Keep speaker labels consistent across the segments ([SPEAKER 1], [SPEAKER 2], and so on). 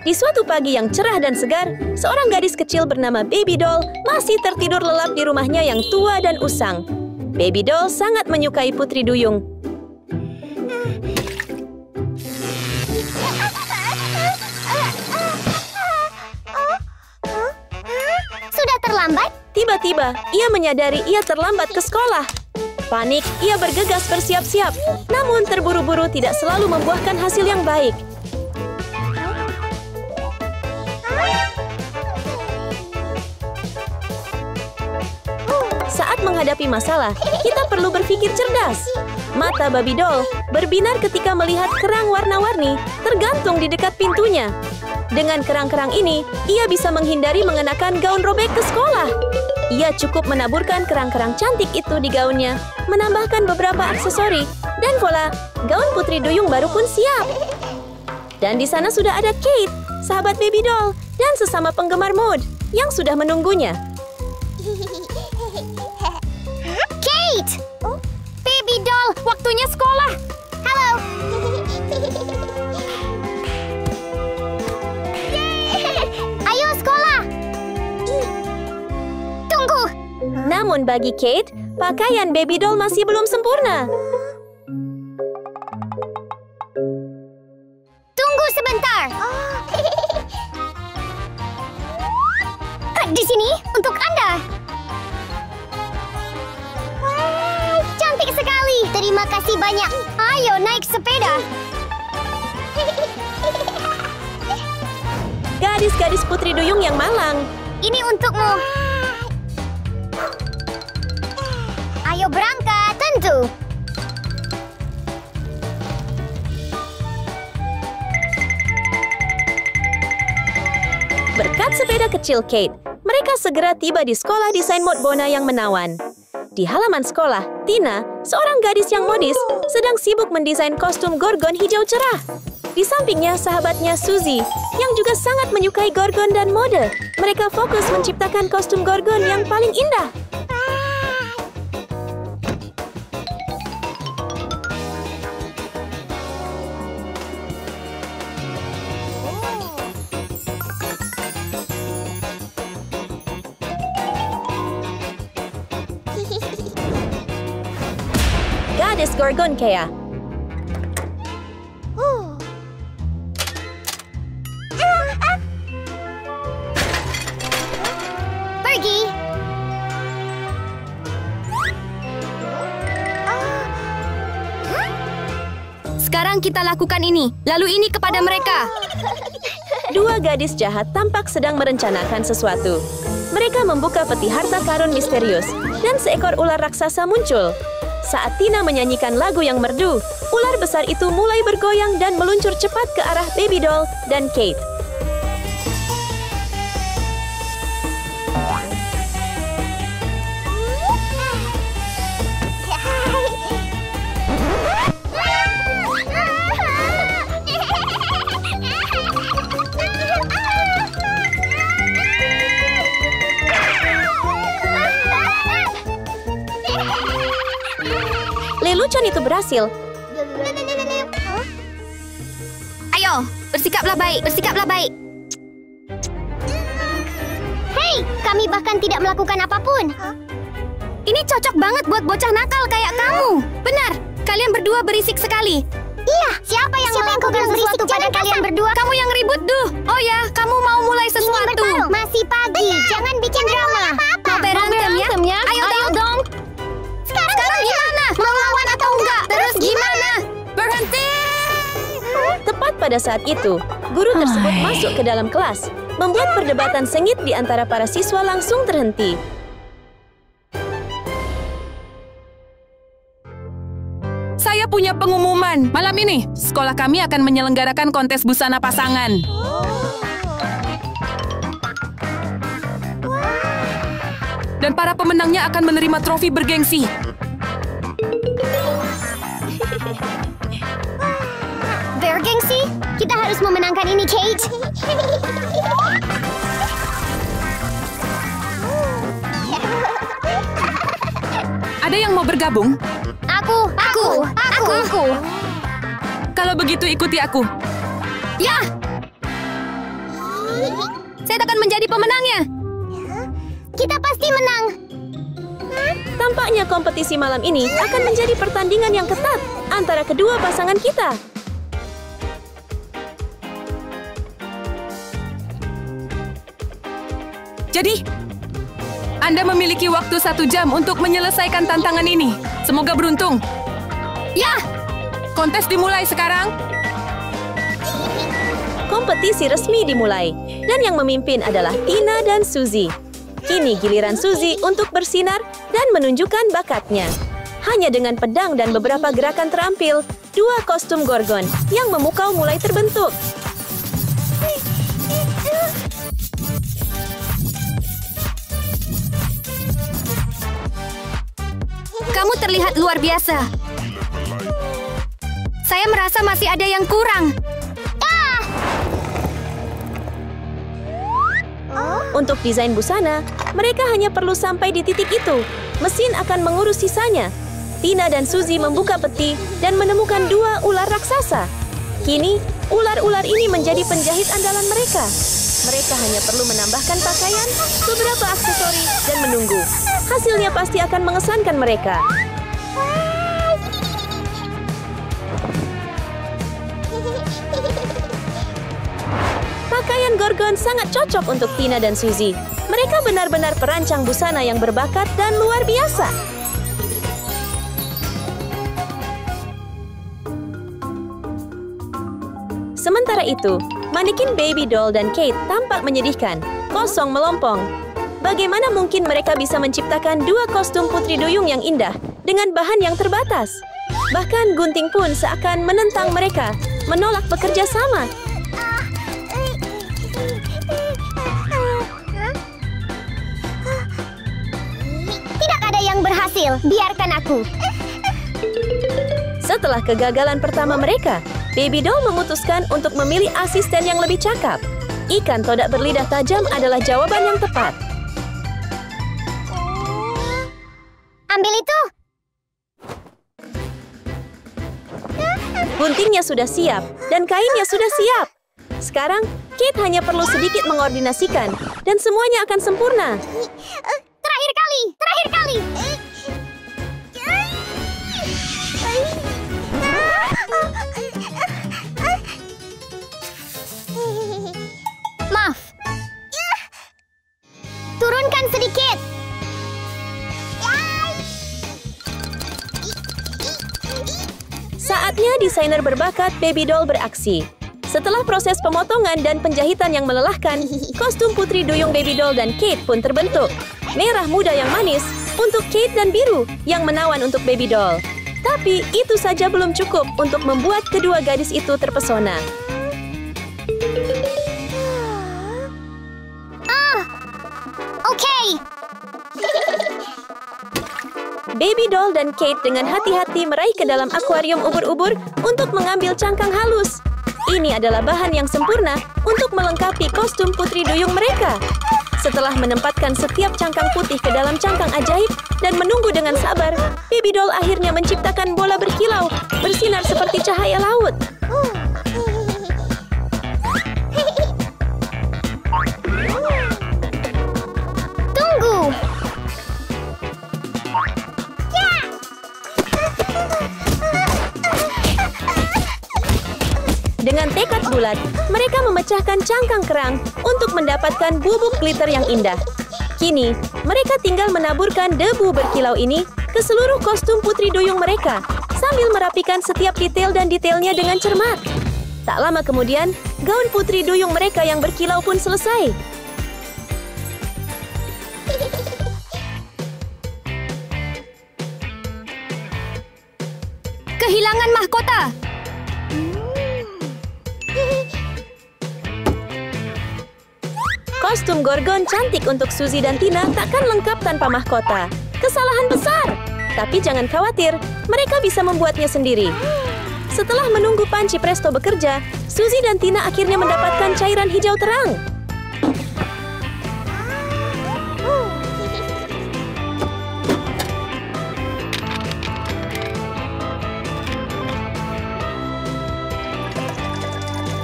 [SPEAKER 1] Di suatu pagi yang cerah dan segar, seorang gadis kecil bernama Baby Doll masih tertidur lelap di rumahnya yang tua dan usang. Baby Doll sangat menyukai Putri Duyung.
[SPEAKER 2] Sudah terlambat?
[SPEAKER 1] Tiba-tiba, ia menyadari ia terlambat ke sekolah. Panik, ia bergegas bersiap-siap. Namun terburu-buru tidak selalu membuahkan hasil yang baik. Saat menghadapi masalah, kita perlu berpikir cerdas. Mata Baby Doll berbinar ketika melihat kerang warna-warni tergantung di dekat pintunya. Dengan kerang-kerang ini, ia bisa menghindari mengenakan gaun robek ke sekolah. Ia cukup menaburkan kerang-kerang cantik itu di gaunnya, menambahkan beberapa aksesori, dan voila, gaun Putri Duyung baru pun siap. Dan di sana sudah ada Kate, sahabat Baby Doll, dan sesama penggemar mode yang sudah menunggunya.
[SPEAKER 2] Kate! Baby Doll, waktunya sekolah. Halo. Ayo sekolah. Tunggu.
[SPEAKER 1] Namun bagi Kate, pakaian Baby Doll masih belum sempurna.
[SPEAKER 2] Tunggu sebentar. Di sini untuk Anda. Cantik sekali. Terima kasih banyak. Ayo naik sepeda.
[SPEAKER 1] Gadis-gadis Putri Duyung yang malang.
[SPEAKER 2] Ini untukmu. Ayo berangkat, tentu.
[SPEAKER 1] Berkat sepeda kecil Kate, mereka segera tiba di sekolah desain mode Bona yang menawan. Di halaman sekolah, Tina, seorang gadis yang modis, sedang sibuk mendesain kostum Gorgon hijau cerah. Di sampingnya, sahabatnya Suzy, yang juga sangat menyukai Gorgon dan mode. Mereka fokus menciptakan kostum Gorgon yang paling indah. Gadis Gorgon Kea.
[SPEAKER 2] Pergi.
[SPEAKER 3] Sekarang kita lakukan ini, lalu ini kepada mereka.
[SPEAKER 1] Dua gadis jahat tampak sedang merencanakan sesuatu. Mereka membuka peti harta karun misterius, dan seekor ular raksasa muncul. Saat Tina menyanyikan lagu yang merdu, ular besar itu mulai bergoyang dan meluncur cepat ke arah Baby Doll dan Kate. Lelucon itu berhasil.
[SPEAKER 3] Ayo, bersikaplah baik, bersikaplah baik.
[SPEAKER 2] Hei, kami bahkan tidak melakukan apapun.
[SPEAKER 3] Ini cocok banget buat bocah nakal kayak kamu. Benar, kalian berdua berisik sekali.
[SPEAKER 2] Iya, siapa yang melakukan sesuatu pada kalian berdua?
[SPEAKER 3] Kamu yang ribut, Duh. Oh ya, kamu mau mulai sesuatu.
[SPEAKER 2] Masih pagi, jangan bikin drama.
[SPEAKER 3] Mau berantem ya? Ayo dong. Sekarang gimana? Mau lawan atau enggak? Terus gimana? Berhenti!
[SPEAKER 1] Tepat pada saat itu, guru tersebut masuk ke dalam kelas, membuat perdebatan sengit di antara para siswa langsung terhenti.
[SPEAKER 4] Saya punya pengumuman. Malam ini, sekolah kami akan menyelenggarakan kontes busana pasangan. Dan para pemenangnya akan menerima trofi bergengsi.
[SPEAKER 2] Bergengsi? Kita harus memenangkan ini, Kate.
[SPEAKER 4] Ada yang mau bergabung?
[SPEAKER 2] Aku.
[SPEAKER 4] Kalau begitu ikuti aku.
[SPEAKER 3] Ya! Saya akan menjadi pemenangnya.
[SPEAKER 2] Kita pasti menang.
[SPEAKER 1] Tampaknya kompetisi malam ini akan menjadi pertandingan yang ketat antara kedua pasangan kita.
[SPEAKER 4] Jadi, Anda memiliki waktu 1 jam untuk menyelesaikan tantangan ini. Semoga beruntung.
[SPEAKER 3] Ya,
[SPEAKER 4] Kontes dimulai sekarang.
[SPEAKER 1] Kompetisi resmi dimulai, dan yang memimpin adalah Tina dan Suzy. Kini giliran Suzy untuk bersinar dan menunjukkan bakatnya. Hanya dengan pedang dan beberapa gerakan terampil, 2 kostum Gorgon yang memukau mulai terbentuk.
[SPEAKER 3] kamu terlihat luar biasa. Saya merasa masih ada yang kurang.
[SPEAKER 1] Untuk desain busana, mereka hanya perlu sampai di titik itu. Mesin akan mengurus sisanya. Tina dan Suzy membuka peti dan menemukan 2 ular raksasa. Kini, ular-ular ini menjadi penjahit andalan mereka. Mereka hanya perlu menambahkan pakaian, beberapa aksesori, dan menunggu. Hasilnya pasti akan mengesankan mereka. Pakaian Gorgon sangat cocok untuk Tina dan Suzy. Mereka benar-benar perancang busana yang berbakat dan luar biasa. Sementara itu, manekin Baby Doll dan Kate tampak menyedihkan, kosong melompong. Bagaimana mungkin mereka bisa menciptakan 2 kostum putri duyung yang indah dengan bahan yang terbatas? Bahkan gunting pun seakan menentang mereka, menolak bekerja sama.
[SPEAKER 2] Tidak ada yang berhasil, biarkan aku.
[SPEAKER 1] Setelah kegagalan pertama mereka, Baby Doll memutuskan untuk memilih asisten yang lebih cakap. Ikan todak berlidah tajam adalah jawaban yang tepat.
[SPEAKER 2] Ambil itu.
[SPEAKER 1] Guntingnya sudah siap dan kainnya sudah siap. Sekarang, Kate hanya perlu sedikit mengordinasikan dan semuanya akan sempurna.
[SPEAKER 2] Terakhir kali, terakhir kali.
[SPEAKER 3] Maaf.
[SPEAKER 2] Turunkan sedikit.
[SPEAKER 1] Saatnya desainer berbakat Baby Doll beraksi. Setelah proses pemotongan dan penjahitan yang melelahkan, kostum putri duyung Baby Doll dan Kate pun terbentuk. Merah muda yang manis untuk Kate dan biru yang menawan untuk Baby Doll. Tapi itu saja belum cukup untuk membuat kedua gadis itu terpesona.
[SPEAKER 2] Oke.
[SPEAKER 1] Baby Doll dan Kate dengan hati-hati meraih ke dalam akuarium ubur-ubur untuk mengambil cangkang halus. Ini adalah bahan yang sempurna untuk melengkapi kostum putri duyung mereka. Setelah menempatkan setiap cangkang putih ke dalam cangkang ajaib dan menunggu dengan sabar, Baby Doll akhirnya menciptakan bola berkilau, bersinar seperti cahaya laut.
[SPEAKER 2] Tunggu.
[SPEAKER 1] Dengan tekad bulat, mereka memecahkan cangkang kerang untuk mendapatkan bubuk glitter yang indah. Kini, mereka tinggal menaburkan debu berkilau ini ke seluruh kostum putri duyung mereka sambil merapikan setiap detail dan detailnya dengan cermat. Tak lama kemudian, gaun putri duyung mereka yang berkilau pun selesai.
[SPEAKER 3] Kehilangan mahkota.
[SPEAKER 1] Kostum Gorgon cantik untuk Suzy dan Tina takkan lengkap tanpa mahkota. Kesalahan besar. Tapi jangan khawatir, mereka bisa membuatnya sendiri. Setelah menunggu panci presto bekerja, Suzy dan Tina akhirnya mendapatkan cairan hijau terang.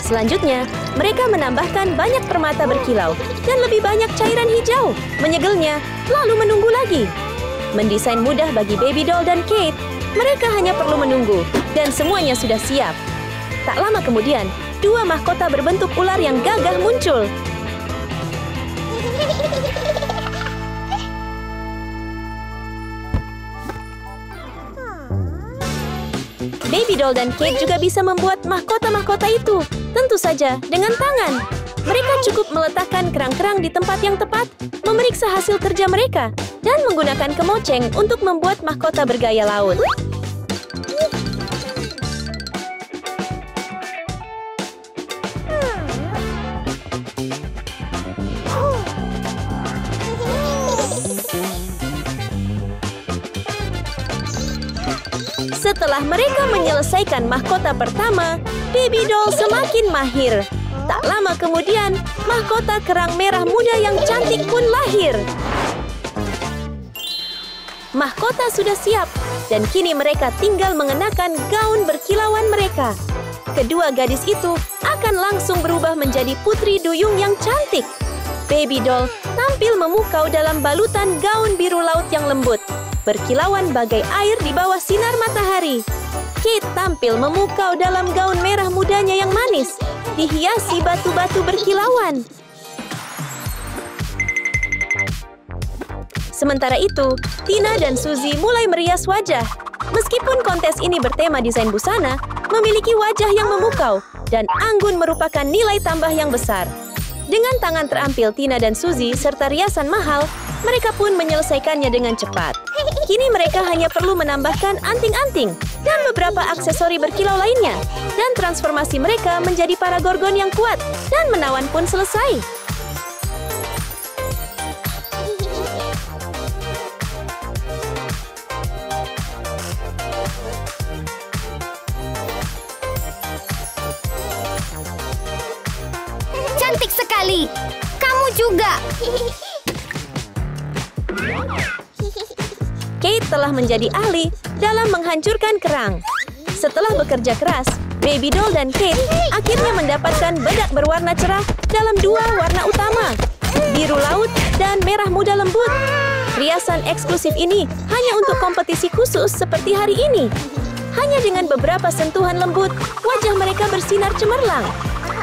[SPEAKER 1] Selanjutnya, mereka menambahkan banyak permata berkilau dan lebih banyak cairan hijau, menyegelnya, lalu menunggu lagi. Mendesain mudah bagi Baby Doll dan Kate. Mereka hanya perlu menunggu, dan semuanya sudah siap. Tak lama kemudian, dua mahkota berbentuk ular yang gagah muncul. Baby Doll dan Kate juga bisa membuat mahkota-mahkota itu. Tentu saja dengan tangan. Mereka cukup meletakkan kerang-kerang di tempat yang tepat, memeriksa hasil kerja mereka, dan menggunakan kemoceng untuk membuat mahkota bergaya laut. Setelah mereka menyelesaikan mahkota pertama, Baby Doll semakin mahir. Tak lama kemudian, mahkota kerang merah muda yang cantik pun lahir. Mahkota sudah siap, dan kini mereka tinggal mengenakan gaun berkilauan mereka. Kedua gadis itu akan langsung berubah menjadi putri duyung yang cantik. Baby Doll tampil memukau dalam balutan gaun biru laut yang lembut, berkilauan bagai air di bawah sinar matahari. Kate tampil memukau dalam gaun merah mudanya yang manis, dihiasi batu-batu berkilauan. Sementara itu, Tina dan Suzy mulai merias wajah. Meskipun kontes ini bertema desain busana, memiliki wajah yang memukau, dan anggun merupakan nilai tambah yang besar. Dengan tangan terampil Tina dan Suzy serta riasan mahal, mereka pun menyelesaikannya dengan cepat. Kini mereka hanya perlu menambahkan anting-anting dan beberapa aksesori berkilau lainnya. Dan transformasi mereka menjadi para gorgon yang kuat dan menawan pun selesai.
[SPEAKER 3] Cantik sekali. Kamu juga.
[SPEAKER 1] Kate telah menjadi ahli dalam menghancurkan kerang. Setelah bekerja keras, Baby Doll dan Kate akhirnya mendapatkan bedak berwarna cerah dalam dua warna utama, biru laut dan merah muda lembut. Riasan eksklusif ini hanya untuk kompetisi khusus seperti hari ini. Hanya dengan beberapa sentuhan lembut, wajah mereka bersinar cemerlang.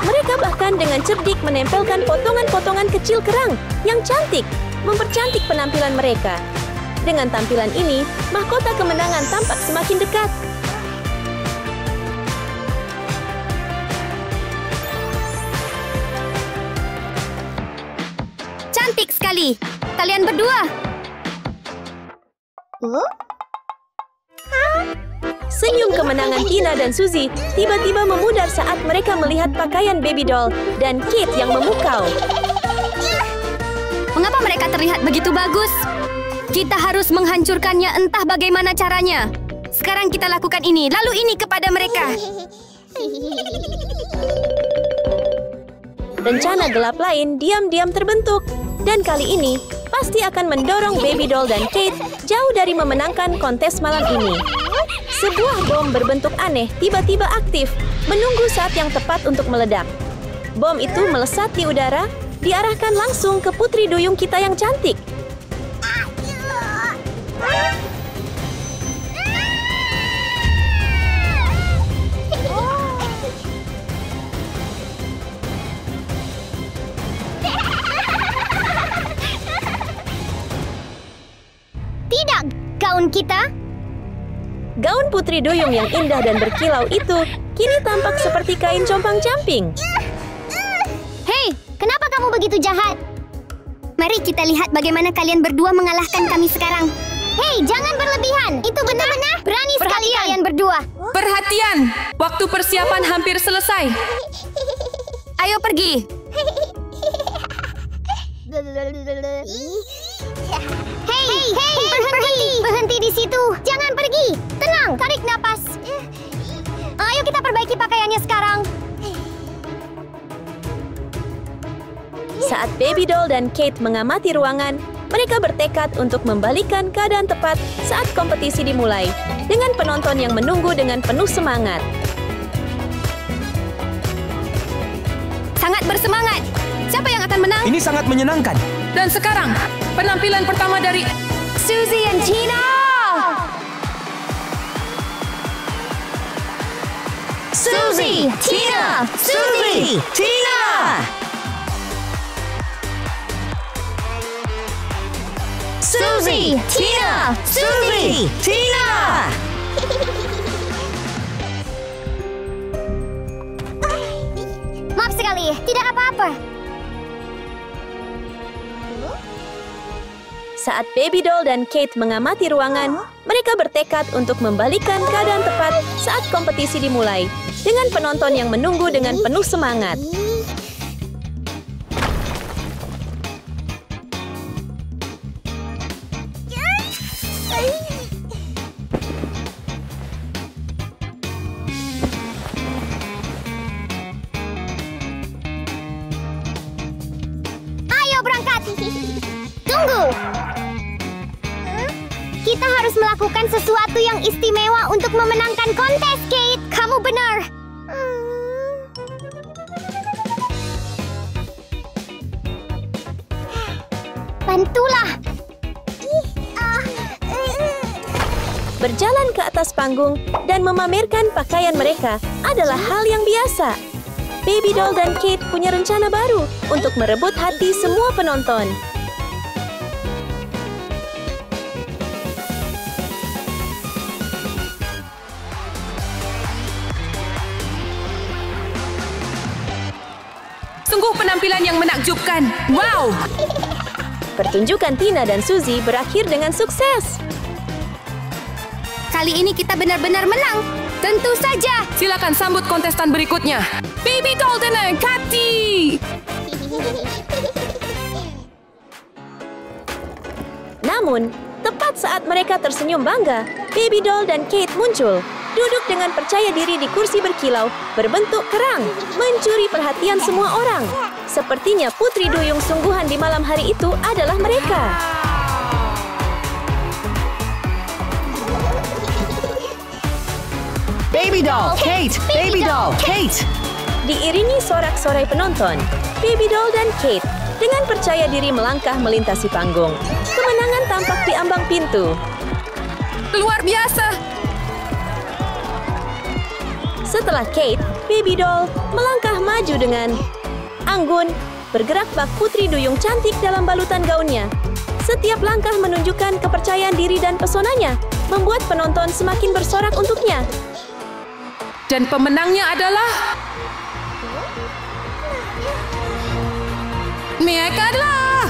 [SPEAKER 1] Mereka bahkan dengan cerdik menempelkan potongan-potongan kecil kerang yang cantik, mempercantik penampilan mereka. Dengan tampilan ini, mahkota kemenangan tampak semakin dekat.
[SPEAKER 3] Cantik sekali. Kalian berdua.
[SPEAKER 1] Senyum kemenangan Tina dan Suzy tiba-tiba memudar saat mereka melihat pakaian Baby Doll dan Kate yang memukau.
[SPEAKER 3] Mengapa mereka terlihat begitu bagus? Kita harus menghancurkannya entah bagaimana caranya. Sekarang kita lakukan ini, lalu ini kepada mereka.
[SPEAKER 1] Rencana gelap lain diam-diam terbentuk. Dan kali ini, pasti akan mendorong Baby Doll dan Kate jauh dari memenangkan kontes malam ini. Sebuah bom berbentuk aneh tiba-tiba aktif, menunggu saat yang tepat untuk meledak. Bom itu melesat di udara, diarahkan langsung ke putri duyung kita yang cantik.
[SPEAKER 2] Tidak, gaun kita.
[SPEAKER 1] Gaun putri duyung yang indah dan berkilau itu kini tampak seperti kain compang-camping.
[SPEAKER 2] Hei, kenapa kamu begitu jahat?
[SPEAKER 3] Mari kita lihat bagaimana kalian berdua mengalahkan kami sekarang.
[SPEAKER 2] Hei, jangan berlebihan. Itu benar-benar berani sekali kalian berdua.
[SPEAKER 4] Perhatian! Waktu persiapan hampir selesai.
[SPEAKER 3] Ayo pergi.
[SPEAKER 2] Hei, berhenti di situ. Jangan pergi. Tenang, tarik napas. Ayo kita perbaiki pakaiannya sekarang.
[SPEAKER 1] Saat Baby Doll dan Kate mengamati ruangan, mereka bertekad untuk membalikkan keadaan tepat saat kompetisi dimulai, dengan penonton yang menunggu dengan penuh semangat.
[SPEAKER 3] sangat bersemangat. Siapa yang akan menang?
[SPEAKER 5] Ini sangat menyenangkan.
[SPEAKER 4] Dan sekarang, penampilan pertama dari
[SPEAKER 3] Suzy and Tina!
[SPEAKER 1] Suzy, Tina, Suzy, Tina. Suzy, Tina, Suzy, Tina.
[SPEAKER 2] Maaf sekali, tidak apa-apa.
[SPEAKER 1] Saat Baby Doll dan Kate mengamati ruangan, mereka bertekad untuk membalikkan keadaan tepat saat kompetisi dimulai, dengan penonton yang menunggu dengan penuh semangat.
[SPEAKER 2] Ayo berangkat. Tunggu. Kita harus melakukan sesuatu yang istimewa untuk memenangkan kontes, Kate. Kamu benar. Bantulah.
[SPEAKER 1] Berjalan ke atas panggung dan memamerkan pakaian mereka adalah hal yang biasa. Baby Doll dan Kate punya rencana baru untuk merebut hati semua penonton.
[SPEAKER 4] sungguh penampilan yang menakjubkan. Wow!
[SPEAKER 1] Pertunjukan Tina dan Suzy berakhir dengan sukses.
[SPEAKER 3] Kali ini kita benar-benar menang. Tentu saja.
[SPEAKER 4] Silakan sambut kontestan berikutnya. Baby Doll dan Cathy.
[SPEAKER 1] Namun, tepat saat mereka tersenyum bangga, Baby Doll dan Kate muncul. Duduk dengan percaya diri di kursi berkilau, berbentuk kerang, mencuri perhatian semua orang. Sepertinya putri duyung sungguhan di malam hari itu adalah mereka.
[SPEAKER 5] Baby Doll, Kate! Baby Doll, Kate!
[SPEAKER 1] Diiringi sorak-sorai penonton, Baby Doll dan Kate dengan percaya diri melangkah melintasi panggung. Kemenangan tampak di ambang pintu.
[SPEAKER 4] Luar biasa!
[SPEAKER 1] Setelah Kate, Baby Doll melangkah maju dengan anggun, bergerak bak putri duyung cantik dalam balutan gaunnya. Setiap langkah menunjukkan kepercayaan diri dan pesonanya, membuat penonton semakin bersorak untuknya.
[SPEAKER 4] Dan pemenangnya adalah... mereka adalah...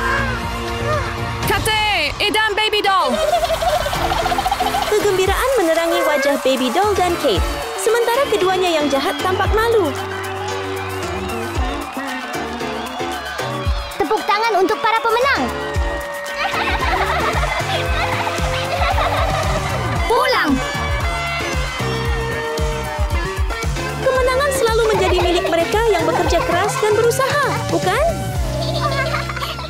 [SPEAKER 4] Cathy dan Baby Doll.
[SPEAKER 1] Kegembiraan menerangi wajah Baby Doll dan Kate, sementara keduanya yang jahat tampak malu.
[SPEAKER 2] Tepuk tangan untuk para pemenang.
[SPEAKER 3] Pulang!
[SPEAKER 1] Kemenangan selalu menjadi milik mereka yang bekerja keras dan berusaha, bukan?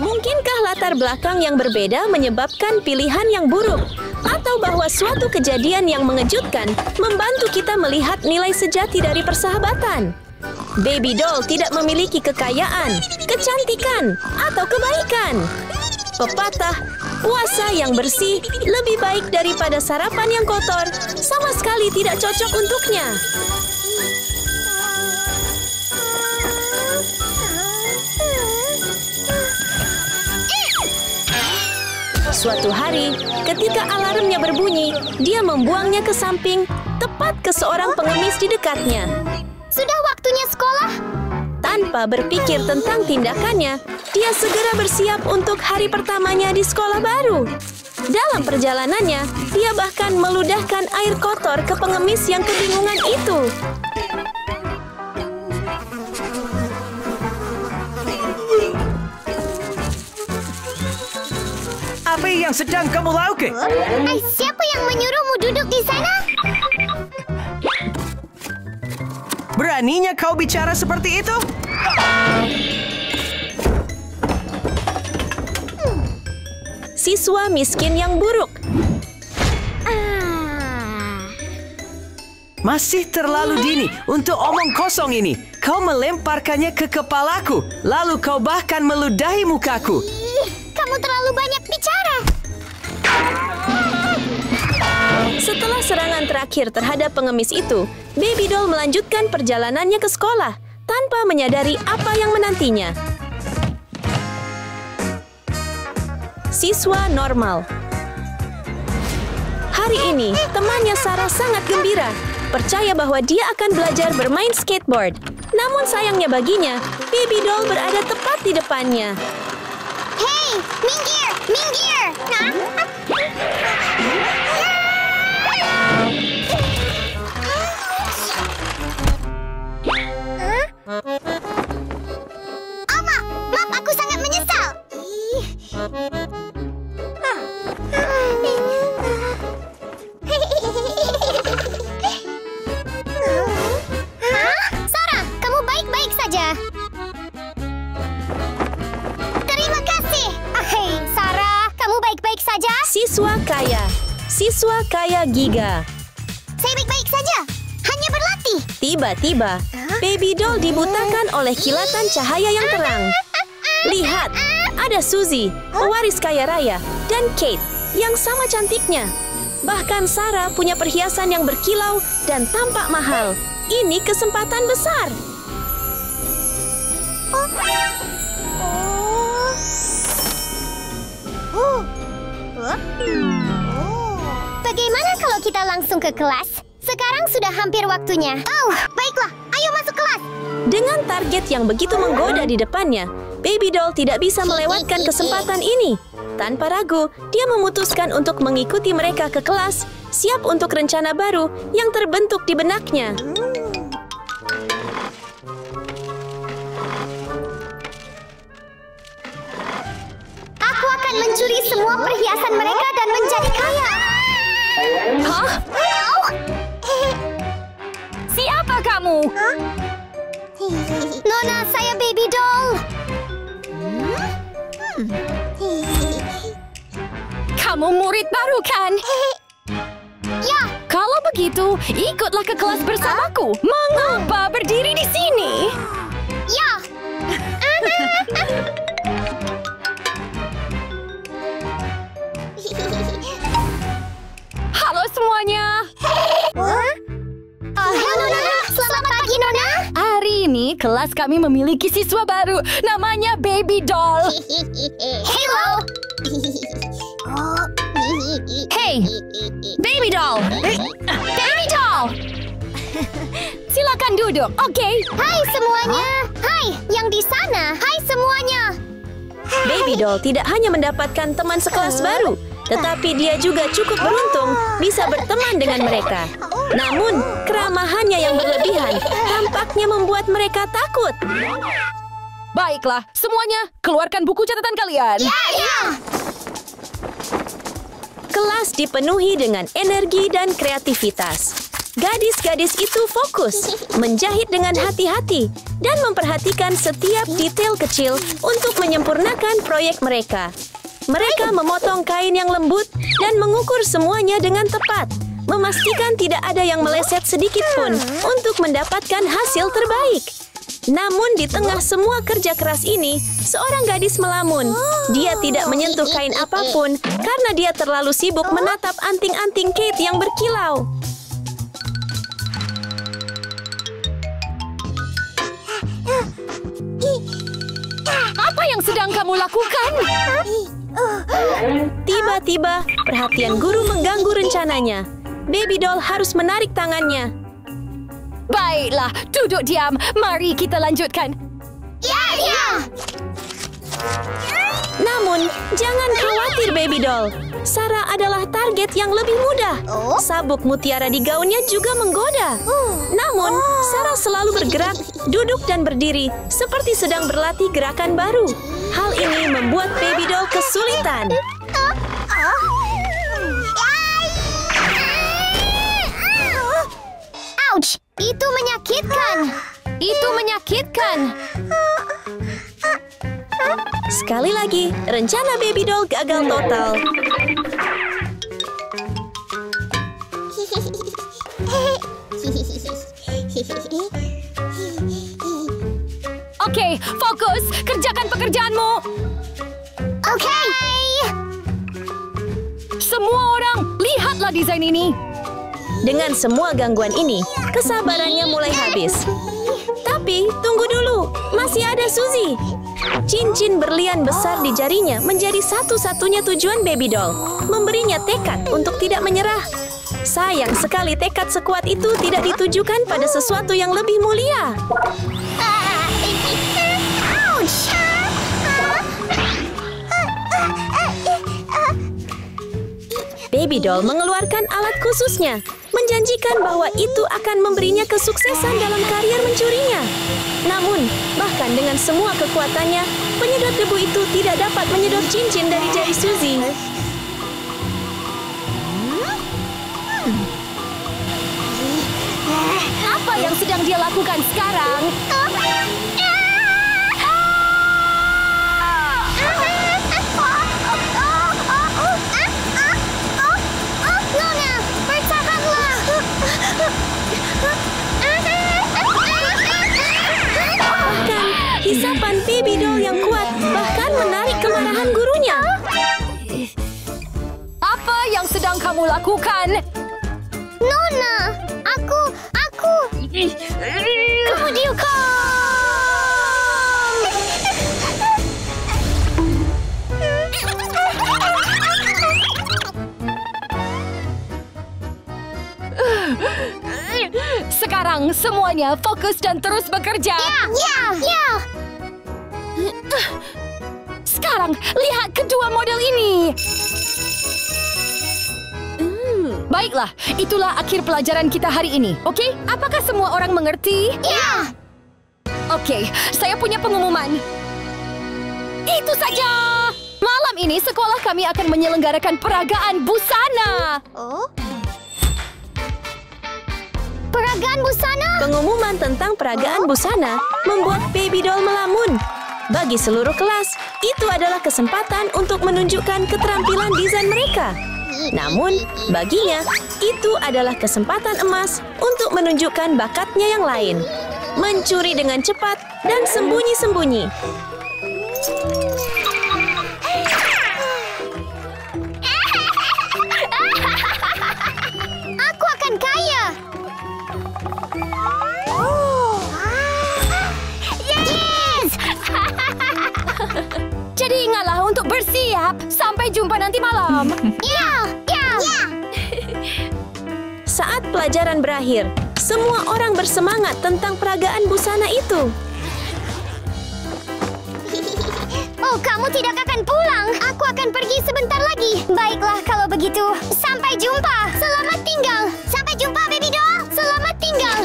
[SPEAKER 1] Mungkinkah latar belakang yang berbeda menyebabkan pilihan yang buruk? Atau bahwa suatu kejadian yang mengejutkan membantu kita melihat nilai sejati dari persahabatan? Baby Doll tidak memiliki kekayaan, kecantikan, atau kebaikan. Pepatah, puasa yang bersih lebih baik daripada sarapan yang kotor, sama sekali tidak cocok untuknya. Suatu hari, ketika alarmnya berbunyi, dia membuangnya ke samping, tepat ke seorang pengemis di dekatnya.
[SPEAKER 2] Sudah waktunya sekolah.
[SPEAKER 1] Tanpa berpikir tentang tindakannya, dia segera bersiap untuk hari pertamanya di sekolah baru. Dalam perjalanannya, dia bahkan meludahkan air kotor ke pengemis yang kebingungan itu.
[SPEAKER 5] Apa yang sedang kamu lakukan?
[SPEAKER 2] Siapa yang menyuruhmu duduk di sana?
[SPEAKER 5] Beraninya kau bicara seperti itu?
[SPEAKER 1] Siswa miskin yang buruk.
[SPEAKER 5] Masih terlalu dini untuk omong kosong ini. kau melemparkannya ke kepalaku, lalu kau bahkan meludahi mukaku.
[SPEAKER 2] Kamu terlalu banyak bicara.
[SPEAKER 1] Setelah serangan terakhir terhadap pengemis itu, Baby Doll melanjutkan perjalanannya ke sekolah tanpa menyadari apa yang menantinya. Siswa normal. Hari ini, temannya Sarah sangat gembira, percaya bahwa dia akan belajar bermain skateboard. Namun sayangnya baginya, Baby Doll berada tepat di depannya.
[SPEAKER 2] Hei, minggir, minggir. Maaf, aku sangat menyesal. Sarah, kamu baik-baik saja. Terima kasih. Hei, Sarah, kamu baik-baik saja?
[SPEAKER 1] Siswa kaya. Siswa kaya Giga.
[SPEAKER 2] Saya baik-baik saja. Hanya berlatih.
[SPEAKER 1] Tiba-tiba, Baby Doll dibutakan oleh kilatan cahaya yang terang. Lihat, ada Suzy, pewaris kaya raya, dan Kate yang sama cantiknya. Bahkan Sarah punya perhiasan yang berkilau dan tampak mahal. Ini kesempatan besar.
[SPEAKER 2] Bagaimana kalau kita langsung ke kelas? Sekarang sudah hampir waktunya. Oh, baiklah. Ayo masuk kelas.
[SPEAKER 1] Dengan target yang begitu menggoda di depannya, Baby Doll tidak bisa melewatkan kesempatan ini. Tanpa ragu, dia memutuskan untuk mengikuti mereka ke kelas, siap untuk rencana baru yang terbentuk di benaknya.
[SPEAKER 2] Aku akan mencuri semua perhiasan mereka dan menjadi kaya.
[SPEAKER 3] Hah? Siapa kamu?
[SPEAKER 2] Nona, saya Baby Doll.
[SPEAKER 3] Kamu murid baru kan?
[SPEAKER 2] Ya,
[SPEAKER 3] Kalau begitu, ikutlah ke kelas bersamaku. Mengapa berdiri di sini?
[SPEAKER 2] ya.
[SPEAKER 3] Halo semuanya.
[SPEAKER 2] Halo, Nona. Selamat pagi, Nona.
[SPEAKER 3] Hari ini kelas kami memiliki siswa baru. Namanya Baby Doll.
[SPEAKER 2] Hello.
[SPEAKER 3] Hey, Baby Doll. Baby Doll. Silakan duduk, oke?
[SPEAKER 2] Hai semuanya. Hai, yang di sana. Hai semuanya.
[SPEAKER 1] Baby Doll tidak hanya mendapatkan teman sekelas baru, tetapi dia juga cukup beruntung bisa berteman dengan mereka. Namun, keramahannya yang berlebihan tampaknya membuat mereka takut.
[SPEAKER 4] Baiklah, semuanya keluarkan buku catatan kalian.
[SPEAKER 1] Kelas dipenuhi dengan energi dan kreativitas. Gadis-gadis itu fokus, menjahit dengan hati-hati, dan memperhatikan setiap detail kecil untuk menyempurnakan proyek mereka. Mereka memotong kain yang lembut dan mengukur semuanya dengan tepat, memastikan tidak ada yang meleset sedikit pun untuk mendapatkan hasil terbaik. Namun di tengah semua kerja keras ini, seorang gadis melamun. Dia tidak menyentuh kain apapun karena dia terlalu sibuk menatap anting-anting Kate yang berkilau.
[SPEAKER 3] Apa yang sedang kamu lakukan?
[SPEAKER 1] Tiba-tiba, perhatian guru mengganggu rencananya. Baby Doll harus menarik tangannya.
[SPEAKER 3] Baiklah, duduk diam. Mari kita lanjutkan.
[SPEAKER 2] Ya.
[SPEAKER 1] Namun, jangan khawatir Baby Doll. Sarah adalah target yang lebih mudah. Sabuk mutiara di gaunnya juga menggoda. Namun, Sarah selalu bergerak, duduk dan berdiri seperti sedang berlatih gerakan baru. Hal ini membuat Baby Doll kesulitan.
[SPEAKER 2] Ouch, itu menyakitkan.
[SPEAKER 3] Itu menyakitkan.
[SPEAKER 1] Sekali lagi, rencana Baby Doll gagal total.
[SPEAKER 3] fokus, kerjakan pekerjaanmu.
[SPEAKER 2] Oke.
[SPEAKER 3] Semua orang, lihatlah desain ini.
[SPEAKER 1] Dengan semua gangguan ini, kesabarannya mulai habis. Tapi, tunggu dulu. Masih ada Suzy. Cincin berlian besar di jarinya menjadi satu-satunya tujuan Baby Doll. Memberinya tekad untuk tidak menyerah. Sayang sekali tekad sekuat itu tidak ditujukan pada sesuatu yang lebih mulia.
[SPEAKER 2] Ouch!
[SPEAKER 1] Baby Doll mengeluarkan alat khususnya, menjanjikan bahwa itu akan memberinya kesuksesan dalam karier mencurinya. Namun, bahkan dengan semua kekuatannya, penyedot debu itu tidak dapat menyedot cincin dari jari Suzy.
[SPEAKER 3] Apa yang sedang dia lakukan sekarang?
[SPEAKER 2] Nona, bertahanlah.
[SPEAKER 1] Bahkan, hisapan Baby Doll yang kuat bahkan menarik kemarahan gurunya.
[SPEAKER 3] Apa yang sedang kamu lakukan?
[SPEAKER 2] Nona, aku. Kemudian
[SPEAKER 3] Sekarang semuanya fokus dan terus bekerja.
[SPEAKER 2] Ya.
[SPEAKER 3] Sekarang lihat kedua model ini. Baiklah, itulah akhir pelajaran kita hari ini. Oke? Apakah semua orang mengerti?
[SPEAKER 2] Ya.
[SPEAKER 3] Oke, saya punya pengumuman. Itu saja. Malam ini sekolah kami akan menyelenggarakan peragaan busana.
[SPEAKER 2] Oh. Peragaan busana?
[SPEAKER 1] Pengumuman tentang peragaan busana membuat Baby Doll melamun. Bagi seluruh kelas, itu adalah kesempatan untuk menunjukkan keterampilan desain mereka. Namun, baginya, itu adalah kesempatan emas untuk menunjukkan bakatnya yang lain. Mencuri dengan cepat dan sembunyi-sembunyi.
[SPEAKER 2] Aku akan kaya. Yes!
[SPEAKER 3] Jadi ingatlah untuk bersiap. Sampai jumpa nanti malam.
[SPEAKER 2] Ya.
[SPEAKER 1] Saat pelajaran berakhir, semua orang bersemangat tentang peragaan busana itu.
[SPEAKER 2] Oh, kamu tidak akan pulang. Aku akan pergi sebentar lagi. Baiklah kalau begitu. Sampai jumpa. Selamat tinggal. Sampai jumpa, Baby Doll. Selamat tinggal.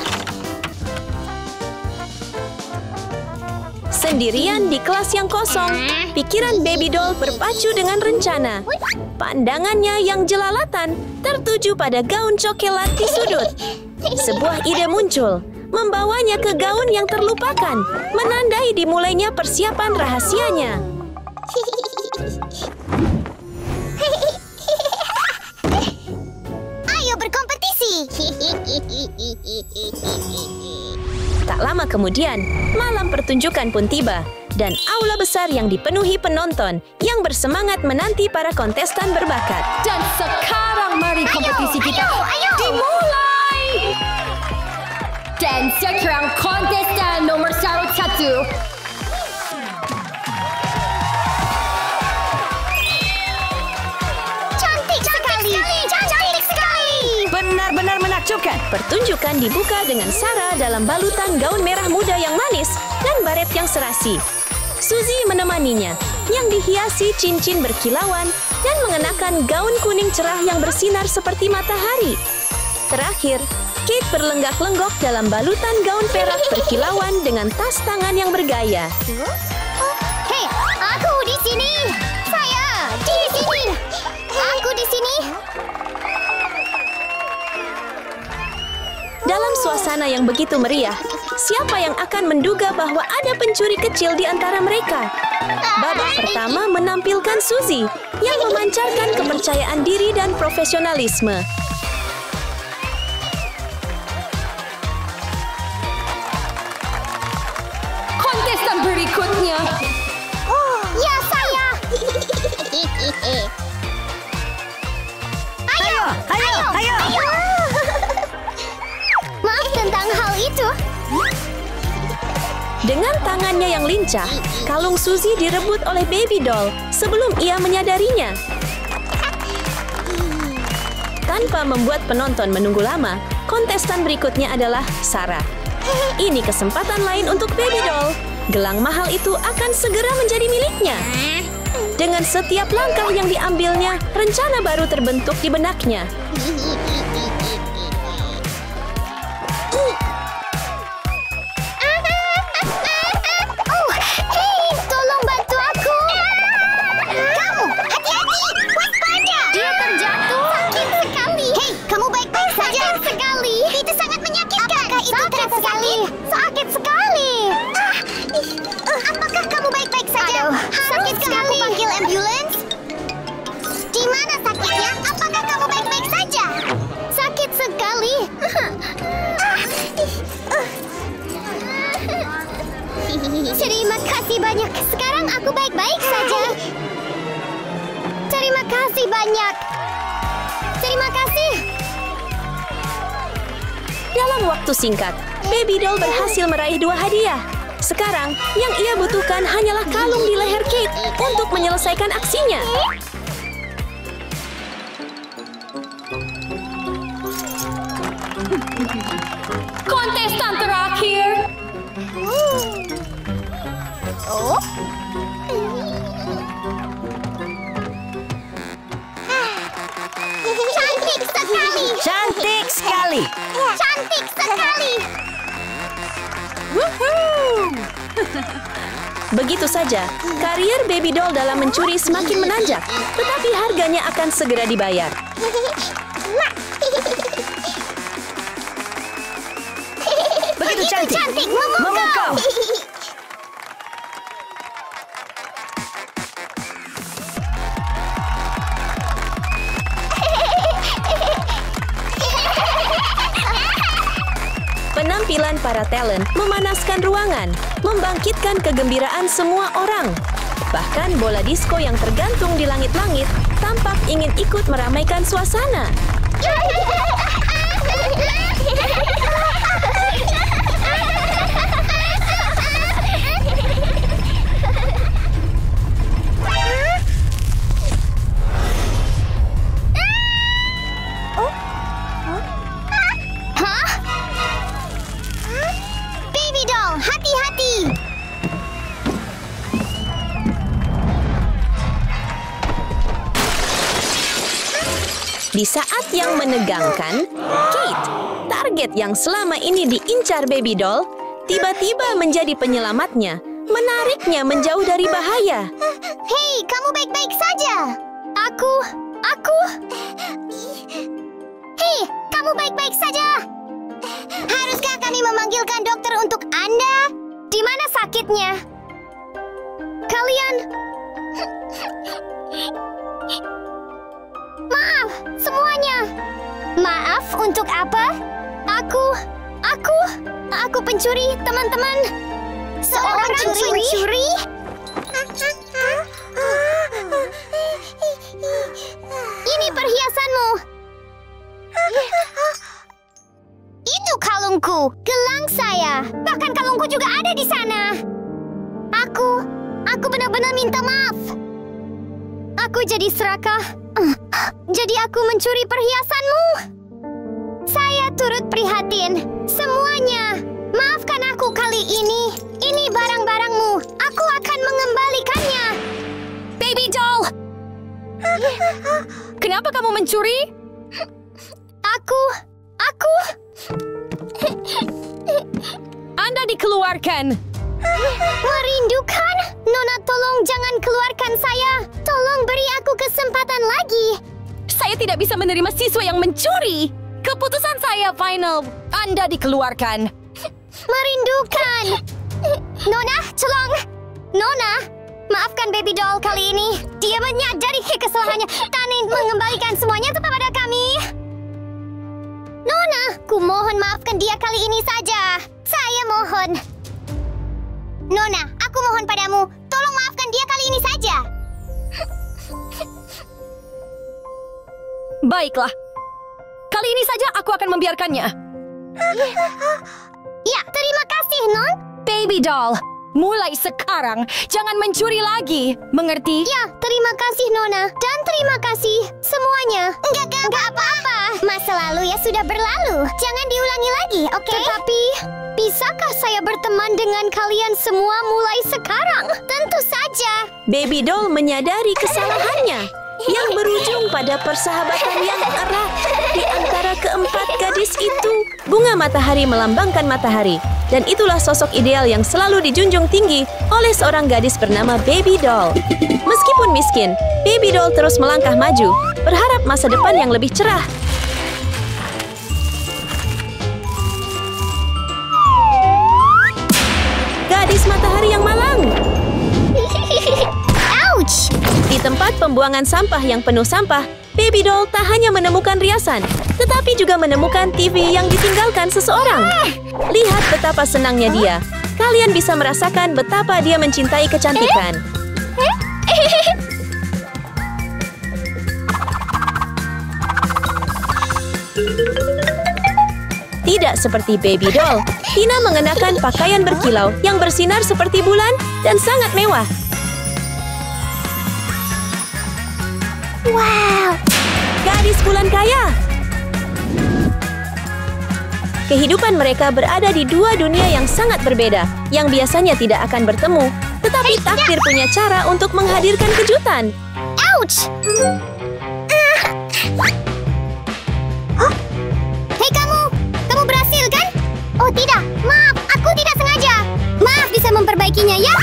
[SPEAKER 1] Sendirian di kelas yang kosong, pikiran Baby Doll berpacu dengan rencana. Pandangannya yang jelalatan tertuju pada gaun coklat di sudut. Sebuah ide muncul, membawanya ke gaun yang terlupakan, menandai dimulainya persiapan rahasianya.
[SPEAKER 2] Ayo berkompetisi.
[SPEAKER 1] Tak lama kemudian, malam pertunjukan pun tiba dan aula besar yang dipenuhi penonton yang bersemangat menanti para kontestan berbakat.
[SPEAKER 3] Dan sekarang mari kompetisi kita
[SPEAKER 2] ayo.
[SPEAKER 3] dimulai. Dan sekarang kontestan nomor 1.
[SPEAKER 2] Cantik sekali. Cantik sekali.
[SPEAKER 5] Benar-benar menakjubkan.
[SPEAKER 1] Pertunjukan dibuka dengan Sarah dalam balutan gaun merah muda yang manis dan baret yang serasi. Suzy menemaninya, yang dihiasi cincin berkilauan dan mengenakan gaun kuning cerah yang bersinar seperti matahari. Terakhir, Kate berlenggak-lenggok dalam balutan gaun perak berkilauan dengan tas tangan yang bergaya.
[SPEAKER 2] Hei, aku di sini. Saya di sini. Aku di sini.
[SPEAKER 1] Dalam suasana yang begitu meriah, siapa yang akan menduga bahwa ada pencuri kecil di antara mereka? Babak pertama menampilkan Suzy yang memancarkan kepercayaan diri dan profesionalisme.
[SPEAKER 3] Kontestan berikutnya menangkapnya.
[SPEAKER 2] Ya, saya. Ayo. Maaf tentang hal itu.
[SPEAKER 1] Dengan tangannya yang lincah, kalung Suzy direbut oleh Baby Doll sebelum ia menyadarinya. Tanpa membuat penonton menunggu lama, kontestan berikutnya adalah Sarah. Ini kesempatan lain untuk Baby Doll. Gelang mahal itu akan segera menjadi miliknya. Dengan setiap langkah yang diambilnya, rencana baru terbentuk di benaknya.
[SPEAKER 2] Oh, hei, tolong bantu aku. Kamu, hati-hati. Waspada. Dia terjatuh. Sakit sekali. Hei, kamu baik-baik saja. Sakit sekali. Itu sangat menyakitkan. Apakah itu terasa sakit? Sakit sekali. Apakah kamu baik-baik saja? Sakit sekali. Aku panggil ambulans. Di mana sakitnya? Apakah kamu baik-baik saja? Sakit sekali. Terima kasih banyak. Sekarang aku baik-baik saja. Terima kasih banyak. Terima kasih.
[SPEAKER 1] Dalam waktu singkat, Baby Doll berhasil meraih 2 hadiah. Sekarang, yang ia butuhkan hanyalah kalung di leher Kate untuk menyelesaikan aksinya.
[SPEAKER 3] Kontestan terakhir.
[SPEAKER 2] Oh? Cantik sekali.
[SPEAKER 5] Cantik sekali.
[SPEAKER 2] Cantik sekali.
[SPEAKER 1] Begitu saja, karier Baby Doll dalam mencuri semakin menanjak, tetapi harganya akan segera dibayar.
[SPEAKER 5] Begitu cantik.
[SPEAKER 2] Memukau.
[SPEAKER 1] Penampilan para talent memanaskan ruangan, membangkitkan kegembiraan semua orang. Bahkan bola disko yang tergantung di langit-langit tampak ingin ikut meramaikan suasana.
[SPEAKER 2] Baby Doll, hati-hati.
[SPEAKER 1] Di saat yang menegangkan, Kate, target yang selama ini diincar Baby Doll, tiba-tiba menjadi penyelamatnya, menariknya menjauh dari bahaya.
[SPEAKER 2] Hei, kamu baik-baik saja. Aku. Hei, kamu baik-baik saja. Haruskah kami memanggilkan dokter untuk Anda? Di mana sakitnya? Kalian... Maaf, semuanya. Maaf untuk apa? Aku pencuri, teman-teman. Seorang pencuri? Ini perhiasanmu. Itu kalungku, gelang saya. Bahkan kalungku juga ada di sana. Aku benar-benar minta maaf. Aku jadi serakah. Jadi aku mencuri perhiasanmu. Saya turut prihatin. Semuanya. Maafkan aku kali ini. Ini barang-barangmu. Aku akan mengembalikannya.
[SPEAKER 3] Baby Doll! Kenapa kamu mencuri?
[SPEAKER 2] Aku...
[SPEAKER 3] Anda dikeluarkan.
[SPEAKER 2] Merindukan? Nona, tolong jangan keluarkan saya. Tolong beri aku kesempatan lagi.
[SPEAKER 3] Saya tidak bisa menerima siswa yang mencuri. Keputusan saya final. Anda dikeluarkan.
[SPEAKER 2] Merindukan. Nona, tolong. Nona, maafkan Baby Doll kali ini. Dia menyadari kesalahannya dan mengembalikan semuanya kepada kami. Nona, ku mohon maafkan dia kali ini saja. Saya mohon. Nona, aku Aku mohon padamu, tolong maafkan dia kali ini saja.
[SPEAKER 3] Baiklah. Kali ini saja aku akan membiarkannya.
[SPEAKER 2] Ya, terima kasih, Non.
[SPEAKER 3] Baby doll, mulai sekarang jangan mencuri lagi. Mengerti?
[SPEAKER 2] Ya, terima kasih, Nona. Dan terima kasih semuanya. Enggak apa-apa. Masa lalu ya sudah berlalu. Jangan diulangi lagi, oke? Tetapi, bisakah saya berteman dengan kalian semua mulai sekarang? Tentu saja.
[SPEAKER 1] Baby doll menyadari kesalahannya yang berujung pada persahabatan yang erat di antara keempat gadis itu. Bunga matahari melambangkan matahari, dan itulah sosok ideal yang selalu dijunjung tinggi oleh seorang gadis bernama Baby doll. Meskipun miskin, Baby doll terus melangkah maju, berharap masa depan yang lebih cerah. Gadis matahari yang malang.
[SPEAKER 2] Ouch!
[SPEAKER 1] Di tempat pembuangan sampah yang penuh sampah, Baby doll tak hanya menemukan riasan, tetapi juga menemukan TV yang ditinggalkan seseorang. Lihat betapa senangnya dia. Kalian bisa merasakan betapa dia mencintai kecantikan. Tidak seperti Baby doll, Tina mengenakan pakaian berkilau yang bersinar seperti bulan dan sangat mewah.
[SPEAKER 2] Wow!
[SPEAKER 1] Gadis bulan kaya. Kehidupan mereka berada di dua dunia yang sangat berbeda, yang biasanya tidak akan bertemu, tetapi takdir punya cara untuk menghadirkan kejutan.
[SPEAKER 2] Ouch! Hei kamu! Kamu berhasil kan? Oh tidak, maaf, aku tidak sengaja. Maaf, bisa memperbaikinya ya?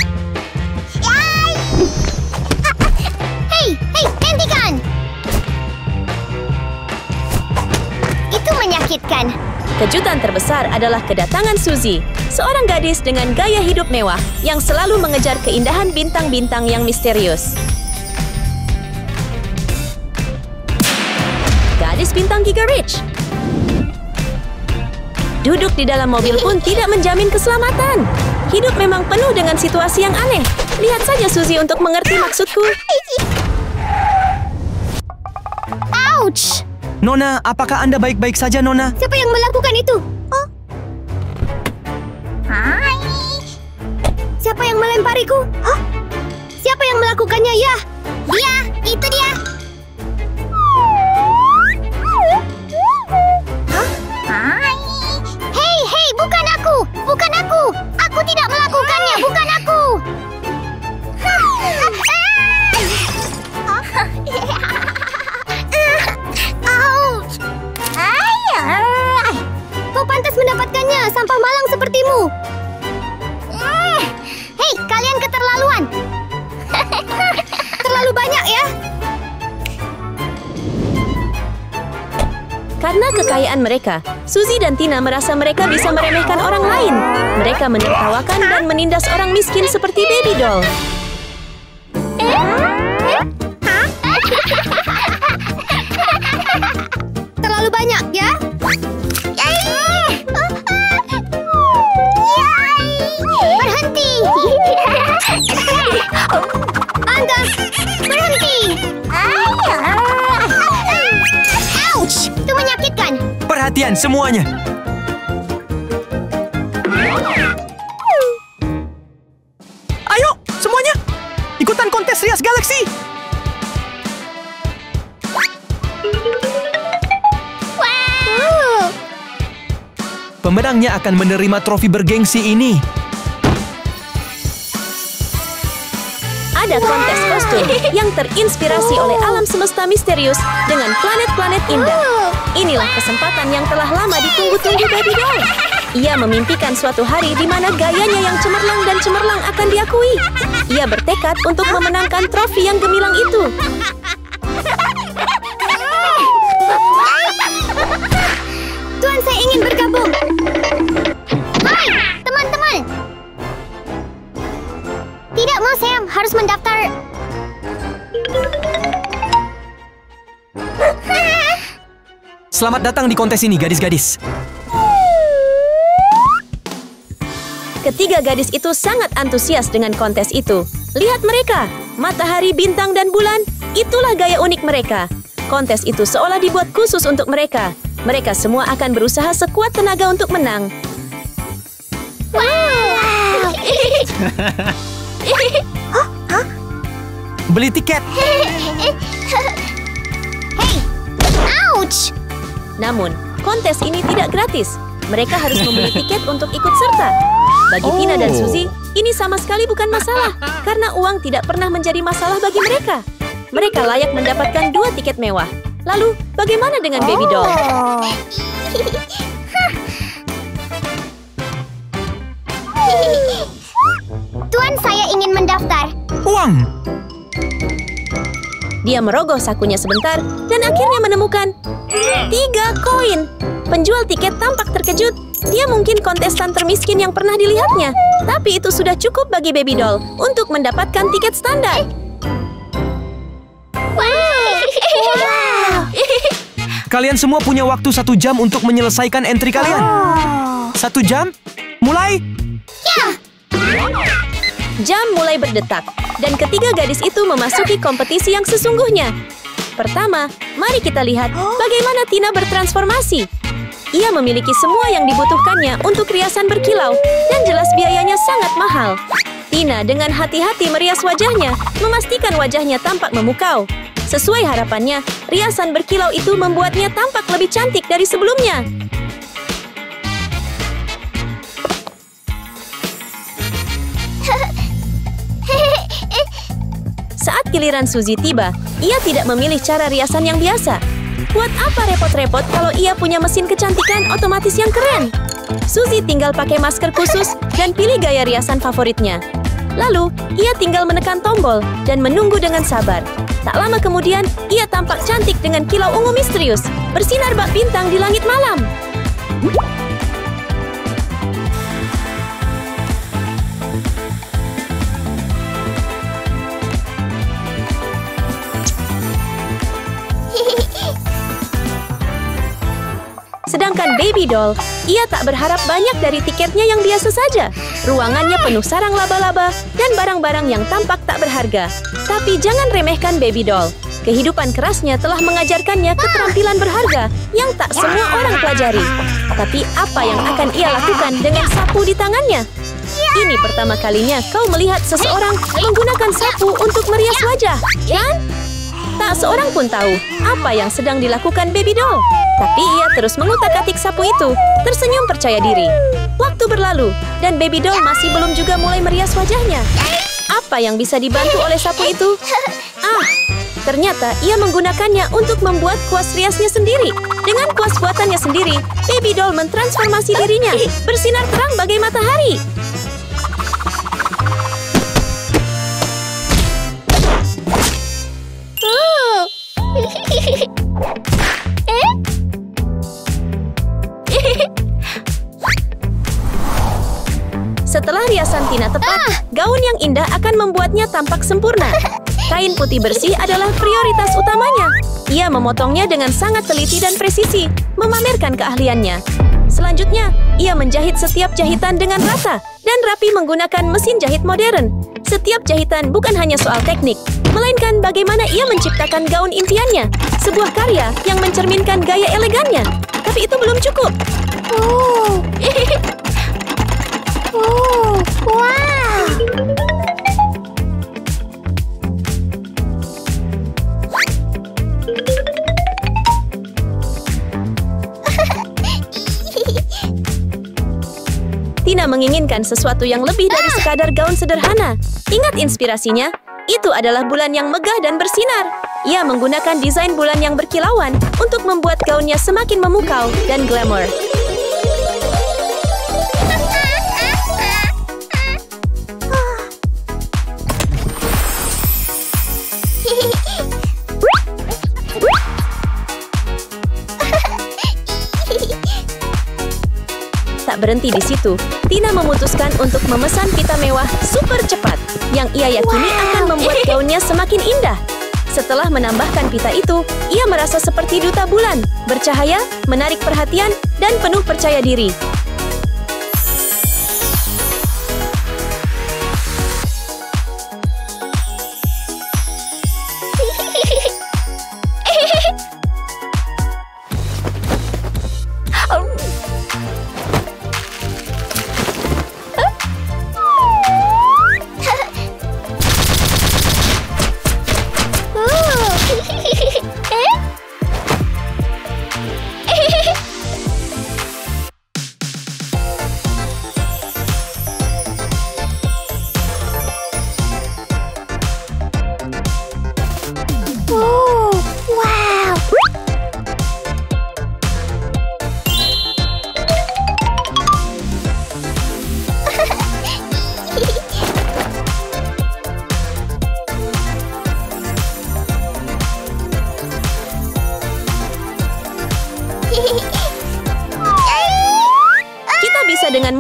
[SPEAKER 2] Hei, hentikan! Itu menyakitkan.
[SPEAKER 1] Kejutan terbesar adalah kedatangan Suzy, seorang gadis dengan gaya hidup mewah yang selalu mengejar keindahan bintang-bintang yang misterius. Gadis bintang Giga Rich. Duduk di dalam mobil pun tidak menjamin keselamatan. Hidup memang penuh dengan situasi yang aneh. Lihat saja Suzy untuk mengerti maksudku.
[SPEAKER 2] Ouch!
[SPEAKER 6] Nona, apakah Anda baik-baik saja, Nona?
[SPEAKER 2] Siapa yang melakukan itu? Oh. Hai. Siapa yang melempariku? Hah? Siapa yang melakukannya ya? Dia, itu dia. Hah? Hai. Hei, bukan aku. Bukan aku. Aku tidak melakukannya, bukan aku. Kau pantas mendapatkannya, sampah malang sepertimu. Hei, kalian keterlaluan. Terlalu banyak ya.
[SPEAKER 1] Karena kekayaan mereka, Suzy dan Tina merasa mereka bisa meremehkan orang lain. Mereka menertawakan dan menindas orang miskin seperti Baby doll.
[SPEAKER 2] Terlalu banyak ya. Berhenti. Anda berhenti. Ouch, itu menyakitkan.
[SPEAKER 6] Perhatian semuanya. Ayo, semuanya. Ikutan kontes rias galaksi.
[SPEAKER 2] Wow.
[SPEAKER 6] Pemenangnya akan menerima trofi bergengsi ini.
[SPEAKER 1] Ada kontes kostum yang terinspirasi oleh alam semesta misterius dengan planet-planet indah. Inilah kesempatan yang telah lama ditunggu-tunggu Baby doll. Ia memimpikan suatu hari di mana gayanya yang cemerlang dan cemerlang akan diakui. Ia bertekad untuk memenangkan trofi yang gemilang itu.
[SPEAKER 2] Tuan, saya ingin bergabung. Hai, teman-teman. Tidak mau, Sam. Harus mendaftar.
[SPEAKER 6] Selamat datang di kontes ini, gadis-gadis.
[SPEAKER 1] Ketiga gadis itu sangat antusias dengan kontes itu. Lihat mereka, matahari, bintang, dan bulan. Itulah gaya unik mereka. Kontes itu seolah dibuat khusus untuk mereka. Mereka semua akan berusaha sekuat tenaga untuk menang.
[SPEAKER 2] Wow!
[SPEAKER 6] Beli tiket.
[SPEAKER 2] Ouch!
[SPEAKER 1] Namun, kontes ini tidak gratis. Mereka harus membeli tiket untuk ikut serta. Bagi Tina dan Suzy, ini sama sekali bukan masalah. Karena uang tidak pernah menjadi masalah bagi mereka. Mereka layak mendapatkan 2 tiket mewah. Lalu, bagaimana dengan Baby Doll?
[SPEAKER 2] Tuan, saya ingin mendaftar.
[SPEAKER 6] Uang.
[SPEAKER 1] Dia merogoh sakunya sebentar dan akhirnya menemukan 3 koin. Penjual tiket tampak terkejut. Dia mungkin kontestan termiskin yang pernah dilihatnya. Tapi itu sudah cukup bagi Baby Doll untuk mendapatkan tiket standar.
[SPEAKER 6] Kalian semua punya waktu 1 jam untuk menyelesaikan entry kalian. 1 jam? Mulai?
[SPEAKER 1] Jam mulai berdetak, dan ketiga gadis itu memasuki kompetisi yang sesungguhnya. Pertama, mari kita lihat bagaimana Tina bertransformasi. Ia memiliki semua yang dibutuhkannya untuk riasan berkilau, dan jelas biayanya sangat mahal. Tina dengan hati-hati merias wajahnya, memastikan wajahnya tampak memukau. Sesuai harapannya, riasan berkilau itu membuatnya tampak lebih cantik dari sebelumnya. Saat giliran Suzy tiba, ia tidak memilih cara riasan yang biasa. Buat apa repot-repot kalau ia punya mesin kecantikan otomatis yang keren? Suzy tinggal pakai masker khusus dan pilih gaya riasan favoritnya. Lalu, ia tinggal menekan tombol dan menunggu dengan sabar. Tak lama kemudian, ia tampak cantik dengan kilau ungu misterius, bersinar bak bintang di langit malam. Sedangkan Baby Doll, ia tak berharap banyak dari tiketnya yang biasa saja. Ruangannya penuh sarang laba-laba dan barang-barang yang tampak tak berharga. Tapi jangan remehkan Baby Doll. Kehidupan kerasnya telah mengajarkannya keterampilan berharga yang tak semua orang pelajari. Tapi apa yang akan ia lakukan dengan sapu di tangannya? Ini pertama kalinya kau melihat seseorang menggunakan sapu untuk merias wajah, kan? Tak seorang pun tahu apa yang sedang dilakukan Baby Doll. Tapi ia terus mengutak-atik sapu itu, tersenyum percaya diri. Waktu berlalu, dan Baby Doll masih belum juga mulai merias wajahnya. Apa yang bisa dibantu oleh sapu itu? Ternyata ia menggunakannya untuk membuat kuas riasnya sendiri. Dengan kuas buatannya sendiri, Baby Doll mentransformasi dirinya, bersinar terang bagai matahari. Setelah riasan Tina tepat, gaun yang indah akan membuatnya tampak sempurna. Kain putih bersih adalah prioritas utamanya. Ia memotongnya dengan sangat teliti dan presisi, memamerkan keahliannya. Selanjutnya, ia menjahit setiap jahitan dengan rata dan rapi menggunakan mesin jahit modern. Setiap jahitan bukan hanya soal teknik, melainkan bagaimana ia menciptakan gaun impiannya, sebuah karya yang mencerminkan gaya elegannya. Tapi itu belum cukup.
[SPEAKER 2] Wow!
[SPEAKER 1] Tina menginginkan sesuatu yang lebih dari sekadar gaun sederhana. Ingat inspirasinya? Itu adalah bulan yang megah dan bersinar. Ia menggunakan desain bulan yang berkilauan untuk membuat gaunnya semakin memukau dan glamor. Tak berhenti di situ, Tina memutuskan untuk memesan pita mewah super cepat yang ia yakini akan membuat gaunnya semakin indah. Setelah menambahkan pita itu, ia merasa seperti duta bulan, bercahaya, menarik perhatian, dan penuh percaya diri.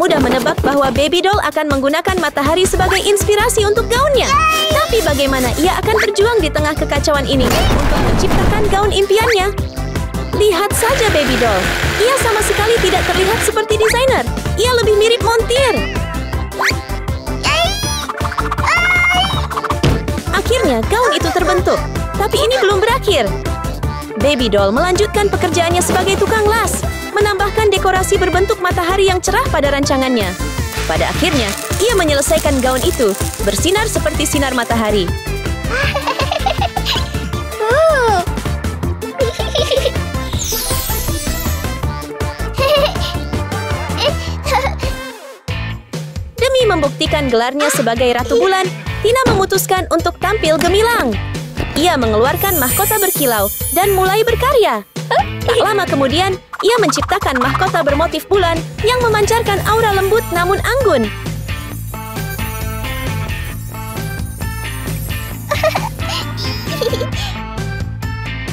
[SPEAKER 1] mudah menebak bahwa Baby Doll akan menggunakan matahari sebagai inspirasi untuk gaunnya. Tapi bagaimana ia akan berjuang di tengah kekacauan ini untuk menciptakan gaun impiannya? Lihat saja Baby Doll. Ia sama sekali tidak terlihat seperti desainer. Ia lebih mirip montir. Akhirnya gaun itu terbentuk. Tapi ini belum berakhir. Baby Doll melanjutkan pekerjaannya sebagai tukang las, menambahkan dekorasi berbentuk matahari yang cerah pada rancangannya. Pada akhirnya, ia menyelesaikan gaun itu, bersinar seperti sinar matahari. Demi membuktikan gelarnya sebagai Ratu Bulan, Tina memutuskan untuk tampil gemilang. Ia mengeluarkan mahkota berkilau dan mulai berkarya. Tak lama kemudian, ia menciptakan mahkota bermotif bulan yang memancarkan aura lembut namun anggun.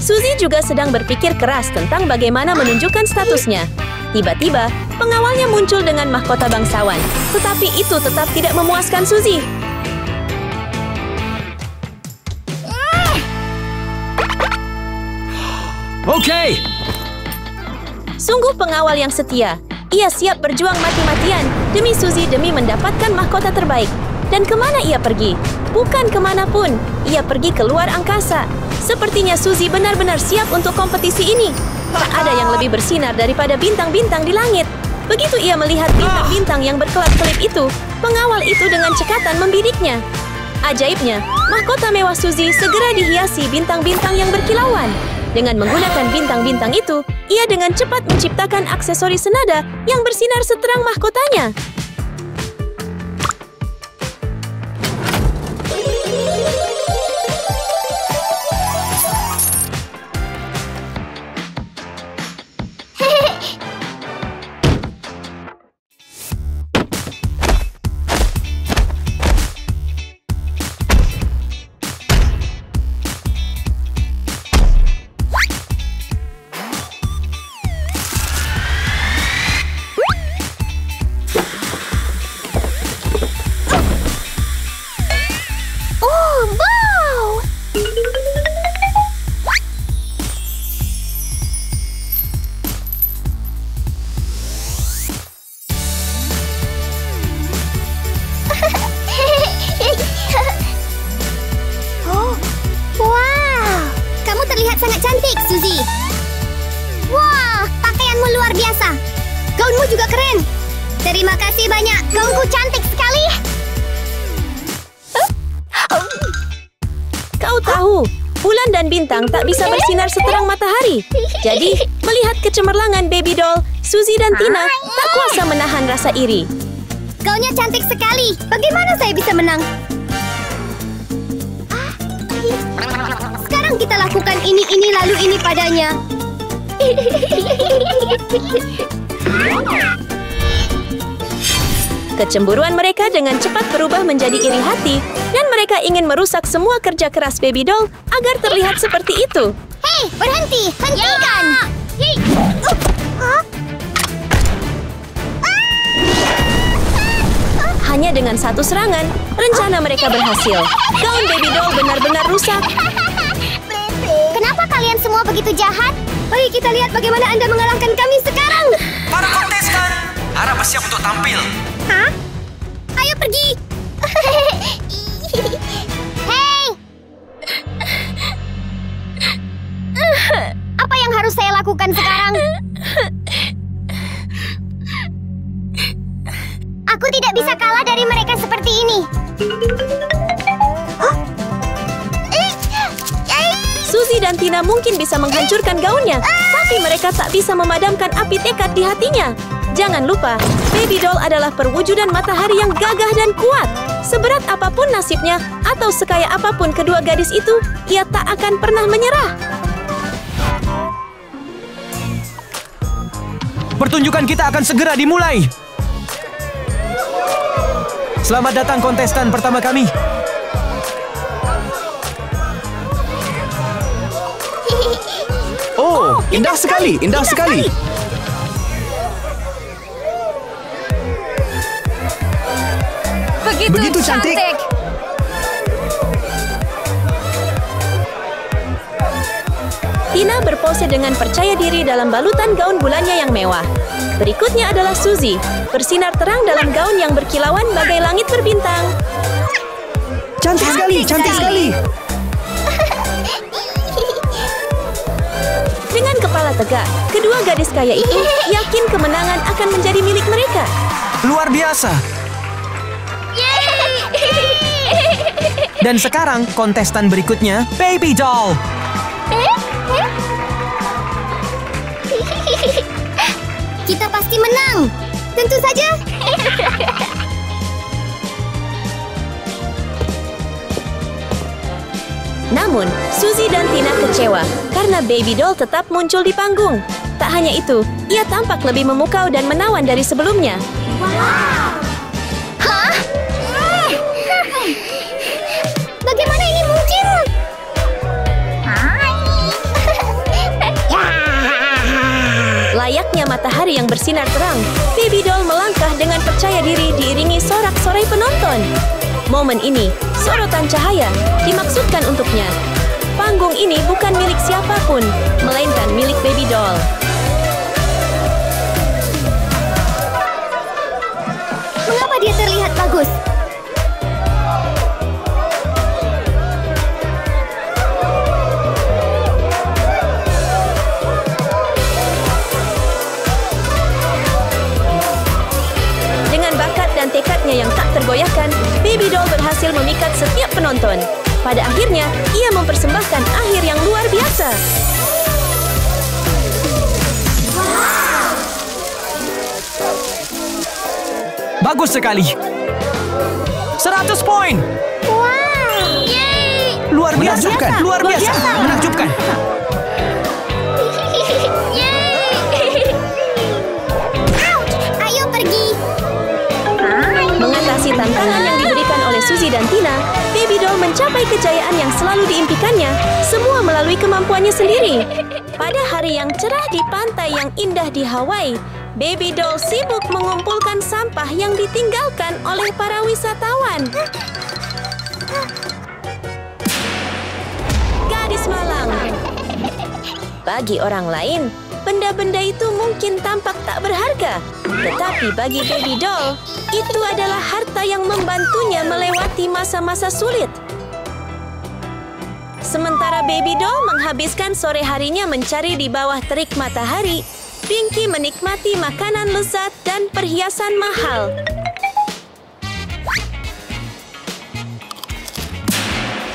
[SPEAKER 1] Suzy juga sedang berpikir keras tentang bagaimana menunjukkan statusnya. Tiba-tiba, pengawalnya muncul dengan mahkota bangsawan. Tetapi itu tetap tidak memuaskan Suzy.
[SPEAKER 6] Oke.
[SPEAKER 1] Sungguh pengawal yang setia. Ia siap berjuang mati-matian demi Suzy demi mendapatkan mahkota terbaik. Dan kemana ia pergi? Bukan kemanapun. Ia pergi ke luar angkasa. Sepertinya Suzy benar-benar siap untuk kompetisi ini. Tak ada yang lebih bersinar daripada bintang-bintang di langit. Begitu ia melihat bintang-bintang yang berkelap-kelip itu, pengawal itu dengan cekatan membidiknya. Ajaibnya, mahkota mewah Suzy segera dihiasi bintang-bintang yang berkilauan. Dengan menggunakan bintang-bintang itu, ia dengan cepat menciptakan aksesoris senada yang bersinar seterang mahkotanya.
[SPEAKER 2] Sangat cantik, Suzy. Wah, pakaianmu luar biasa. Gaunmu juga keren. Terima kasih banyak. Gaunku cantik sekali.
[SPEAKER 1] Kau tahu, bulan dan bintang tak bisa bersinar seterang matahari. Jadi, melihat kecemerlangan Baby Doll, Suzy dan Tina tak kuasa menahan rasa iri.
[SPEAKER 2] Gaunnya cantik sekali. Bagaimana saya bisa menang? Sekarang kita lakukan ini lalu ini padanya.
[SPEAKER 1] Kecemburuan mereka dengan cepat berubah menjadi iri hati dan mereka ingin merusak semua kerja keras Baby Doll agar terlihat seperti itu.
[SPEAKER 2] Hei, berhenti! Hentikan!
[SPEAKER 1] Hanya dengan satu serangan, rencana mereka berhasil. Gaun Baby Doll benar-benar rusak.
[SPEAKER 2] Kenapa kalian semua begitu jahat? Mari kita lihat bagaimana Anda mengalahkan kami sekarang.
[SPEAKER 6] Para kontestan, harap siap untuk tampil.
[SPEAKER 2] Hah? Ayo pergi. Hei! Apa yang harus saya lakukan sekarang? Aku tidak bisa kalah dari mereka seperti ini.
[SPEAKER 1] Suzy dan Tina mungkin bisa menghancurkan gaunnya, tapi mereka tak bisa memadamkan api tekad di hatinya. Jangan lupa, Baby Doll adalah perwujudan matahari yang gagah dan kuat. Seberat apapun nasibnya atau sekaya apapun kedua gadis itu, ia tak akan pernah menyerah.
[SPEAKER 6] Pertunjukan kita akan segera dimulai. Selamat datang kontestan pertama kami.
[SPEAKER 7] Oh, indah sekali, indah sekali.
[SPEAKER 3] Begitu cantik.
[SPEAKER 1] Tina berpose dengan percaya diri dalam balutan gaun bulannya yang mewah. Berikutnya adalah Suzy, bersinar terang dalam gaun yang berkilauan bagai langit berbintang.
[SPEAKER 5] Cantik sekali, cantik sekali.
[SPEAKER 1] Dengan kepala tegak, kedua gadis kaya itu yakin kemenangan akan menjadi milik mereka.
[SPEAKER 6] Luar biasa. Dan sekarang kontestan berikutnya, Baby Doll.
[SPEAKER 2] Kita pasti menang. Tentu saja.
[SPEAKER 1] Namun, Suzy dan Tina kecewa karena Baby Doll tetap muncul di panggung. Tak hanya itu, ia tampak lebih memukau dan menawan dari sebelumnya.
[SPEAKER 2] Hah? Bagaimana ini mungkin?
[SPEAKER 1] Layaknya matahari yang bersinar terang, Baby Doll melangkah dengan percaya diri diiringi sorak-sorai penonton. Momen ini, sorotan cahaya, dimaksudkan untuknya. Panggung ini bukan milik siapapun, melainkan milik Baby Doll.
[SPEAKER 2] Mengapa dia terlihat bagus?
[SPEAKER 1] Dengan bakat dan tekadnya yang tak tergoyahkan, Baby Doll berhasil memikat setiap penonton. Pada akhirnya, ia mempersembahkan akhir yang luar biasa.
[SPEAKER 6] Bagus sekali. 100 poin.
[SPEAKER 2] Wow! Yeay!
[SPEAKER 6] Luar biasa. Luar biasa. Menakjubkan.
[SPEAKER 2] Yeay! Ouch! Ayo pergi.
[SPEAKER 1] Mengatasi tantangan yang diberikan oleh Suzy dan Tina, Baby Doll mencapai kejayaan yang selalu diimpikannya, semua melalui kemampuannya sendiri. Pada hari yang cerah di pantai yang indah di Hawaii, Baby Doll sibuk mengumpulkan sampah yang ditinggalkan oleh para wisatawan. Gadis malang. Bagi orang lain, benda-benda itu mungkin tampak tak berharga. Tetapi bagi Baby Doll, itu adalah harta yang membantunya melewati masa-masa sulit. Sementara Baby Doll menghabiskan sore harinya mencari di bawah terik matahari, Pinky menikmati makanan lezat dan perhiasan mahal.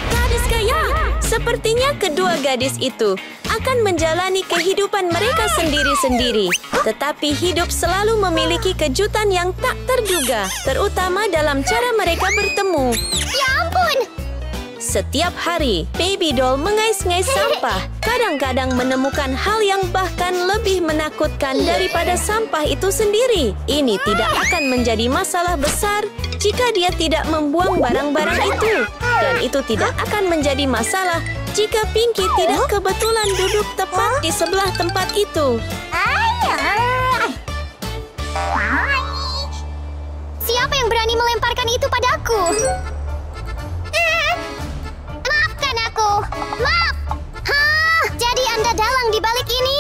[SPEAKER 1] Gadis kaya, sepertinya kedua gadis itu akan menjalani kehidupan mereka sendiri-sendiri. Tetapi hidup selalu memiliki kejutan yang tak terduga, terutama dalam cara mereka bertemu.
[SPEAKER 2] Ya ampun!
[SPEAKER 1] Setiap hari, Baby Doll mengais-ngais sampah. Kadang-kadang menemukan hal yang bahkan lebih menakutkan daripada sampah itu sendiri. Ini tidak akan menjadi masalah besar jika dia tidak membuang barang-barang itu. Dan itu tidak akan menjadi masalah jika Pinky tidak kebetulan duduk tepat di sebelah tempat itu.
[SPEAKER 2] Siapa yang berani melemparkan itu padaku? Maafkan aku. Maaf. Hah, jadi Anda dalang di balik ini?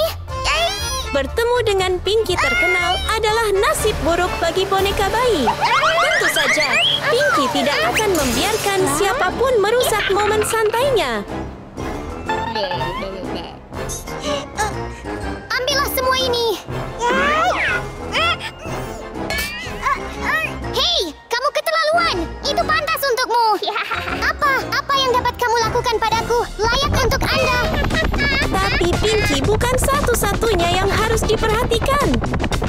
[SPEAKER 1] Bertemu dengan Pinky terkenal adalah nasib buruk bagi boneka bayi. Tentu saja, Pinky tidak akan membiarkan siapapun merusak momen santainya.
[SPEAKER 2] Ambillah semua ini. Hei, kamu keterlaluan. Itu pantas untukmu. Apa yang dapat kamu lakukan padaku? Layak untuk Anda.
[SPEAKER 1] Tapi Pinky bukan satu-satunya yang harus diperhatikan.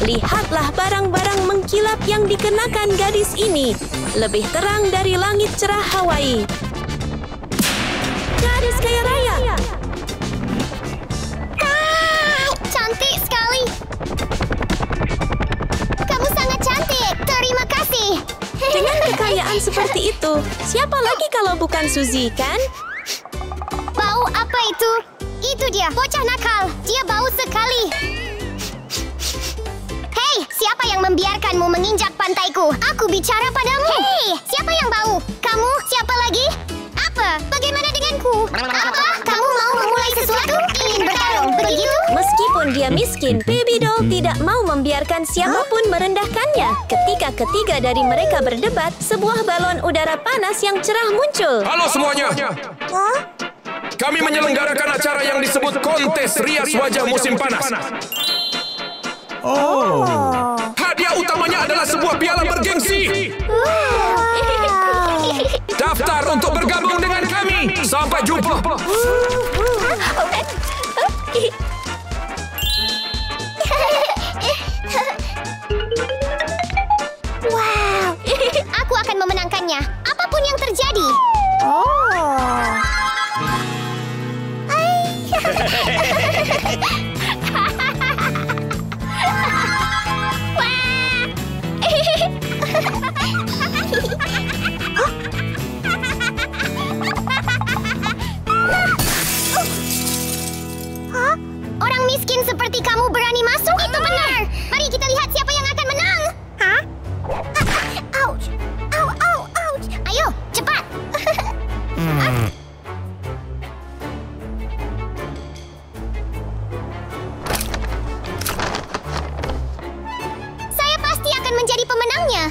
[SPEAKER 1] Lihatlah barang-barang mengkilap yang dikenakan gadis ini. Lebih terang dari langit cerah Hawaii. Gadis kaya raya.
[SPEAKER 2] Cantik sekali. Kamu sangat cantik. Terima kasih.
[SPEAKER 1] Dengan kekayaan seperti itu, siapa lagi kalau bukan Suzy, kan?
[SPEAKER 2] Bau apa itu? Itu dia, bocah nakal. Dia bau sekali. Hei, Siapa yang membiarkanmu menginjak pantaiku? Aku bicara padamu. Hei, siapa yang bau? Kamu? Siapa lagi? Apa? Bagaimana denganku? Apa? Kamu mau memulai sesuatu? Ingin bertarung, begitu?
[SPEAKER 1] Meskipun dia miskin, Baby Doll tidak mau membiarkan siapapun merendahkannya. Ketika ketiga dari mereka berdebat, sebuah balon udara panas yang cerah muncul.
[SPEAKER 7] Halo semuanya. Kami menyelenggarakan acara yang disebut kontes rias wajah musim panas. Hadiah utamanya adalah sebuah piala bergengsi. Daftar untuk bergabung dengan kami. Sampai jumpa.
[SPEAKER 2] Wow, aku akan memenangkannya. Apapun yang terjadi. Orang miskin seperti kamu berani masuk? Itu benar. Mari kita lihat siapa yang akan menang. Hah? Ouch. Au, au, ouch. Ayo, cepat. Saya pasti akan menjadi pemenangnya.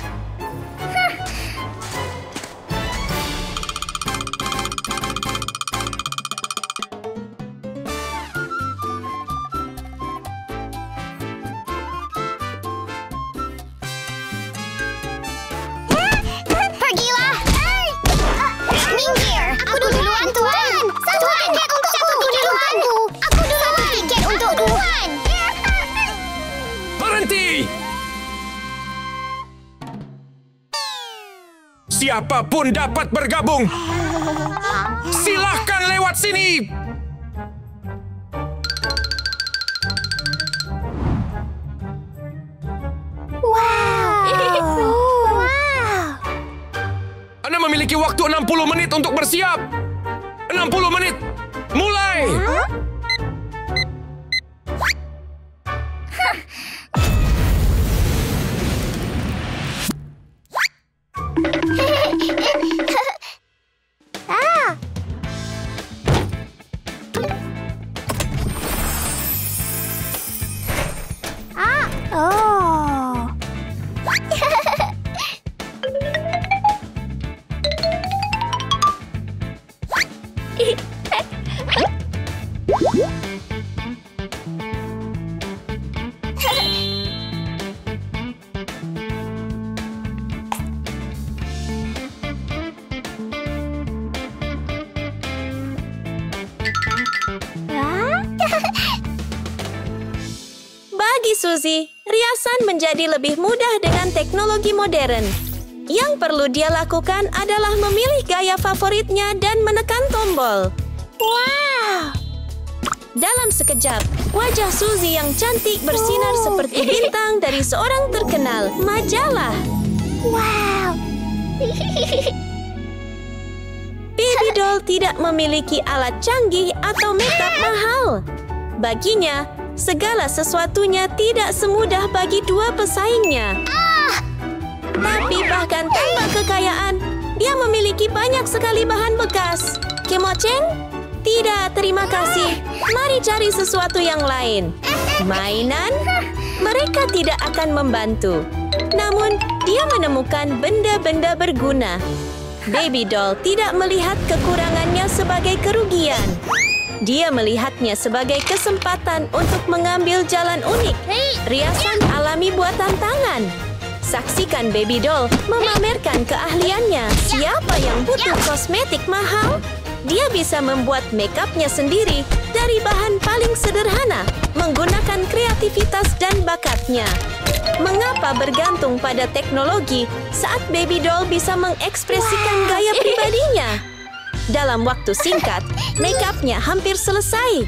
[SPEAKER 2] Pergilah. Minggir. Aku duluan, Tuan. Satu tiket untuk satu duluan. Aku duluan. Satu tiket untuk Tuan.
[SPEAKER 7] Berhenti. Siapapun dapat bergabung. Silahkan lewat sini. Anda memiliki waktu 60 menit untuk bersiap. 60 menit. Mulai.
[SPEAKER 1] Bagi Suzy, riasan menjadi lebih mudah dengan teknologi modern. Yang perlu dia lakukan adalah memilih gaya favoritnya dan menekan tombol. Wow! Dalam sekejap, wajah Suzy yang cantik bersinar seperti bintang dari seorang terkenal majalah.
[SPEAKER 2] Wow.
[SPEAKER 1] Baby Doll tidak memiliki alat canggih atau makeup mahal. Baginya, segala sesuatunya tidak semudah bagi dua pesaingnya. Tapi bahkan tanpa kekayaan, dia memiliki banyak sekali bahan bekas. Kemoceng? Tidak, terima kasih. Mari cari sesuatu yang lain. Mainan? Mereka tidak akan membantu. Namun, dia menemukan benda-benda berguna. Baby Doll tidak melihat kekurangannya sebagai kerugian. Dia melihatnya sebagai kesempatan untuk mengambil jalan unik. Riasan alami buatan tangan. Saksikan Baby Doll memamerkan keahliannya. Siapa yang butuh kosmetik mahal? Dia bisa membuat make-up-nya sendiri dari bahan paling sederhana, menggunakan kreativitas dan bakatnya. Mengapa bergantung pada teknologi saat Baby Doll bisa mengekspresikan gaya pribadinya? Dalam waktu singkat, make-up-nya hampir selesai.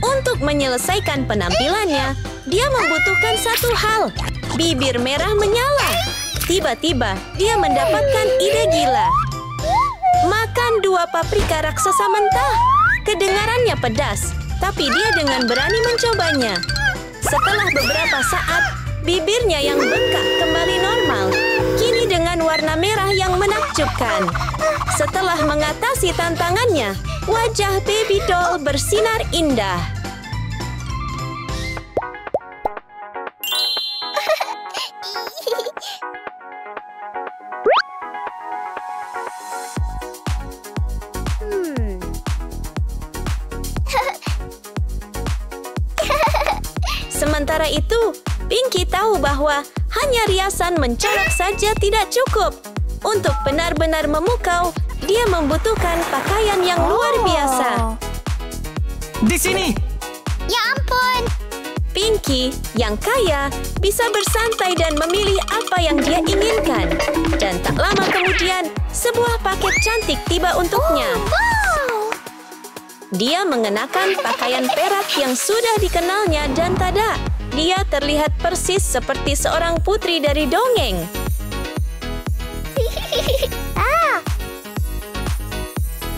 [SPEAKER 1] Untuk menyelesaikan penampilannya, dia membutuhkan satu hal. Bibir merah menyala. Tiba-tiba, dia mendapatkan ide gila. Makan 2 paprika raksasa mentah. Kedengarannya pedas, tapi dia dengan berani mencobanya. Setelah beberapa saat, bibirnya yang bengkak kembali normal. Kini dengan warna merah yang menakjubkan. Setelah mengatasi tantangannya, wajah baby doll bersinar indah. Sementara itu, Pinky tahu bahwa hanya riasan mencolok saja tidak cukup. Untuk benar-benar memukau, dia membutuhkan pakaian yang luar biasa.
[SPEAKER 6] Di sini!
[SPEAKER 2] Ya ampun!
[SPEAKER 1] Pinky, yang kaya, bisa bersantai dan memilih apa yang dia inginkan. Dan tak lama kemudian, sebuah paket cantik tiba untuknya.
[SPEAKER 2] Wow!
[SPEAKER 1] Dia mengenakan pakaian perak yang sudah dikenalnya dan tada, dia terlihat persis seperti seorang putri dari dongeng.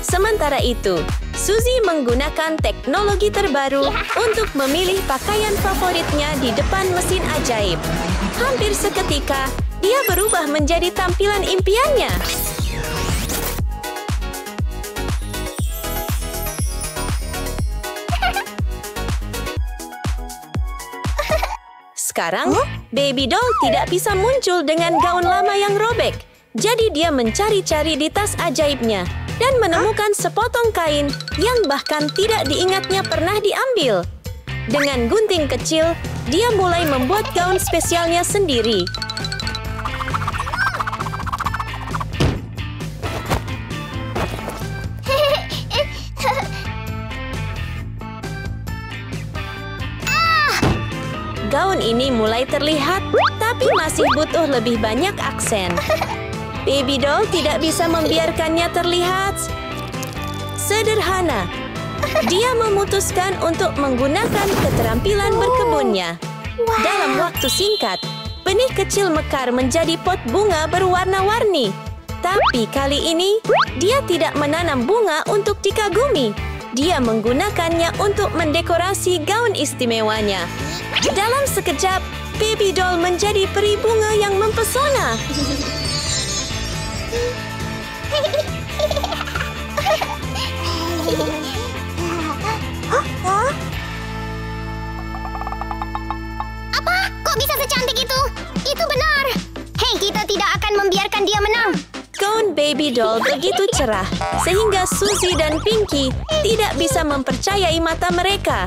[SPEAKER 1] Sementara itu, Suzy menggunakan teknologi terbaru untuk memilih pakaian favoritnya di depan mesin ajaib. Hampir seketika, dia berubah menjadi tampilan impiannya. Sekarang, baby doll tidak bisa muncul dengan gaun lama yang robek. Jadi dia mencari-cari di tas ajaibnya dan menemukan sepotong kain yang bahkan tidak diingatnya pernah diambil. Dengan gunting kecil, dia mulai membuat gaun spesialnya sendiri. Gaun ini mulai terlihat, tapi masih butuh lebih banyak aksen. Baby doll tidak bisa membiarkannya terlihat sederhana. Dia memutuskan untuk menggunakan keterampilan berkebunnya. Dalam waktu singkat, benih kecil mekar menjadi pot bunga berwarna-warni. Tapi kali ini, dia tidak menanam bunga untuk dikagumi. Dia menggunakannya untuk mendekorasi gaun istimewanya. Dalam sekejap, baby doll menjadi peri bunga yang mempesona.
[SPEAKER 2] Apa? Kok bisa secantik itu? Itu benar. Hei, kita tidak akan membiarkan dia menang.
[SPEAKER 1] Gaun baby doll begitu cerah, sehingga Suzy dan Pinky tidak bisa mempercayai mata mereka.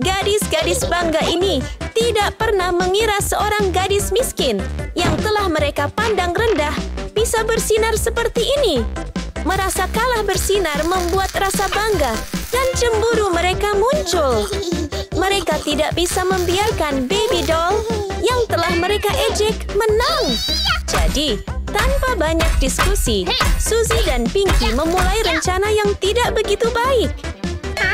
[SPEAKER 1] Gadis-gadis bangga ini tidak pernah mengira seorang gadis miskin yang telah mereka pandang rendah bisa bersinar seperti ini. Merasa kalah bersinar membuat rasa bangga dan cemburu mereka muncul. Mereka tidak bisa membiarkan baby doll yang telah mereka ejek menang. Jadi, tanpa banyak diskusi, Suzy dan Pinky memulai rencana yang tidak begitu baik.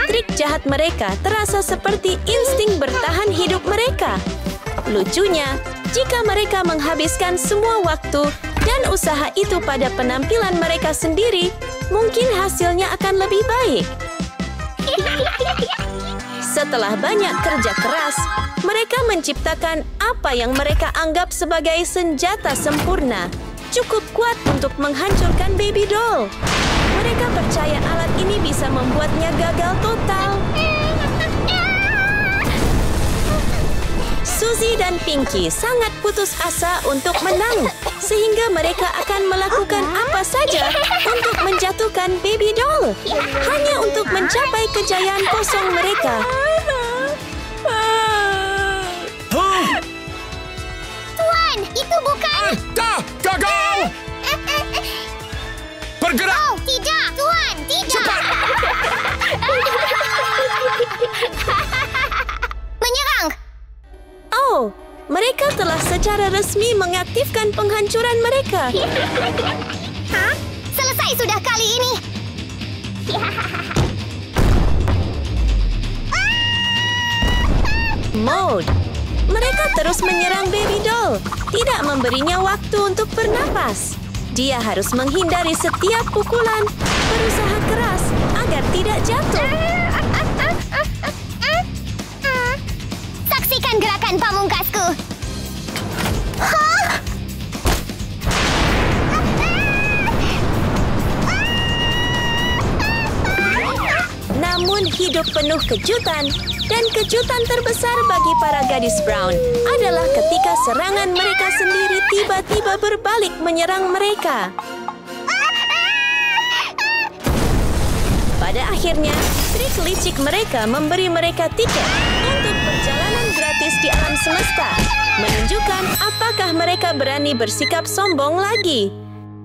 [SPEAKER 1] Trik jahat mereka terasa seperti insting bertahan hidup mereka. Lucunya, jika mereka menghabiskan semua waktu dan usaha itu pada penampilan mereka sendiri, mungkin hasilnya akan lebih baik. Setelah banyak kerja keras, mereka menciptakan apa yang mereka anggap sebagai senjata sempurna, cukup kuat untuk menghancurkan baby doll. Mereka percaya alat ini bisa membuatnya gagal total. Suzy dan Pinky sangat putus asa untuk menang, sehingga mereka akan melakukan apa saja untuk menjatuhkan baby doll, hanya untuk mencapai kejayaan kosong mereka.
[SPEAKER 2] Tuan, itu bukan...
[SPEAKER 7] Gagal! Bergerak!
[SPEAKER 2] Oh, tidak! Tuan, tidak!
[SPEAKER 7] Cepat!
[SPEAKER 2] Menyerang!
[SPEAKER 1] Oh, mereka telah secara resmi mengaktifkan penghancuran mereka.
[SPEAKER 2] Hah? Selesai sudah kali ini!
[SPEAKER 1] Mode. Mereka terus menyerang baby doll, tidak memberinya waktu untuk bernapas. Dia harus menghindari setiap pukulan berusaha keras agar tidak jatuh.
[SPEAKER 2] Saksikan gerakan pamungkasku. Hah?
[SPEAKER 1] Namun hidup penuh kejutan, dan kejutan terbesar bagi para gadis Brown adalah ketika serangan mereka sendiri tiba-tiba berbalik menyerang mereka. Pada akhirnya, trik licik mereka memberi mereka tiket untuk perjalanan gratis di alam semesta, menunjukkan apakah mereka berani bersikap sombong lagi.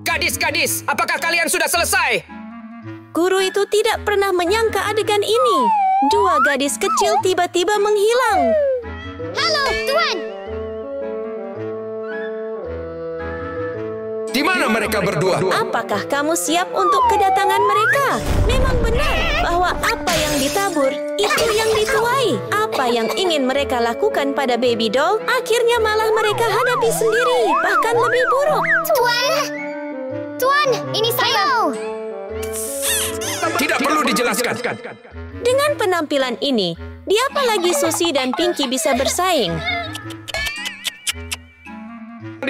[SPEAKER 8] Gadis-gadis, apakah kalian sudah selesai?
[SPEAKER 1] Guru itu tidak pernah menyangka adegan ini. Dua gadis kecil tiba-tiba menghilang.
[SPEAKER 2] Halo, Tuan.
[SPEAKER 7] Di mana mereka berdua?
[SPEAKER 1] Apakah kamu siap untuk kedatangan mereka? Memang benar bahwa apa yang ditabur, itu yang dituai. Apa yang ingin mereka lakukan pada baby doll, akhirnya malah mereka hadapi sendiri, bahkan lebih buruk.
[SPEAKER 2] Tuan, ini saya.
[SPEAKER 7] Tidak perlu dijelaskan.
[SPEAKER 1] Dengan penampilan ini, di apa lagi Susie dan Pinky bisa bersaing?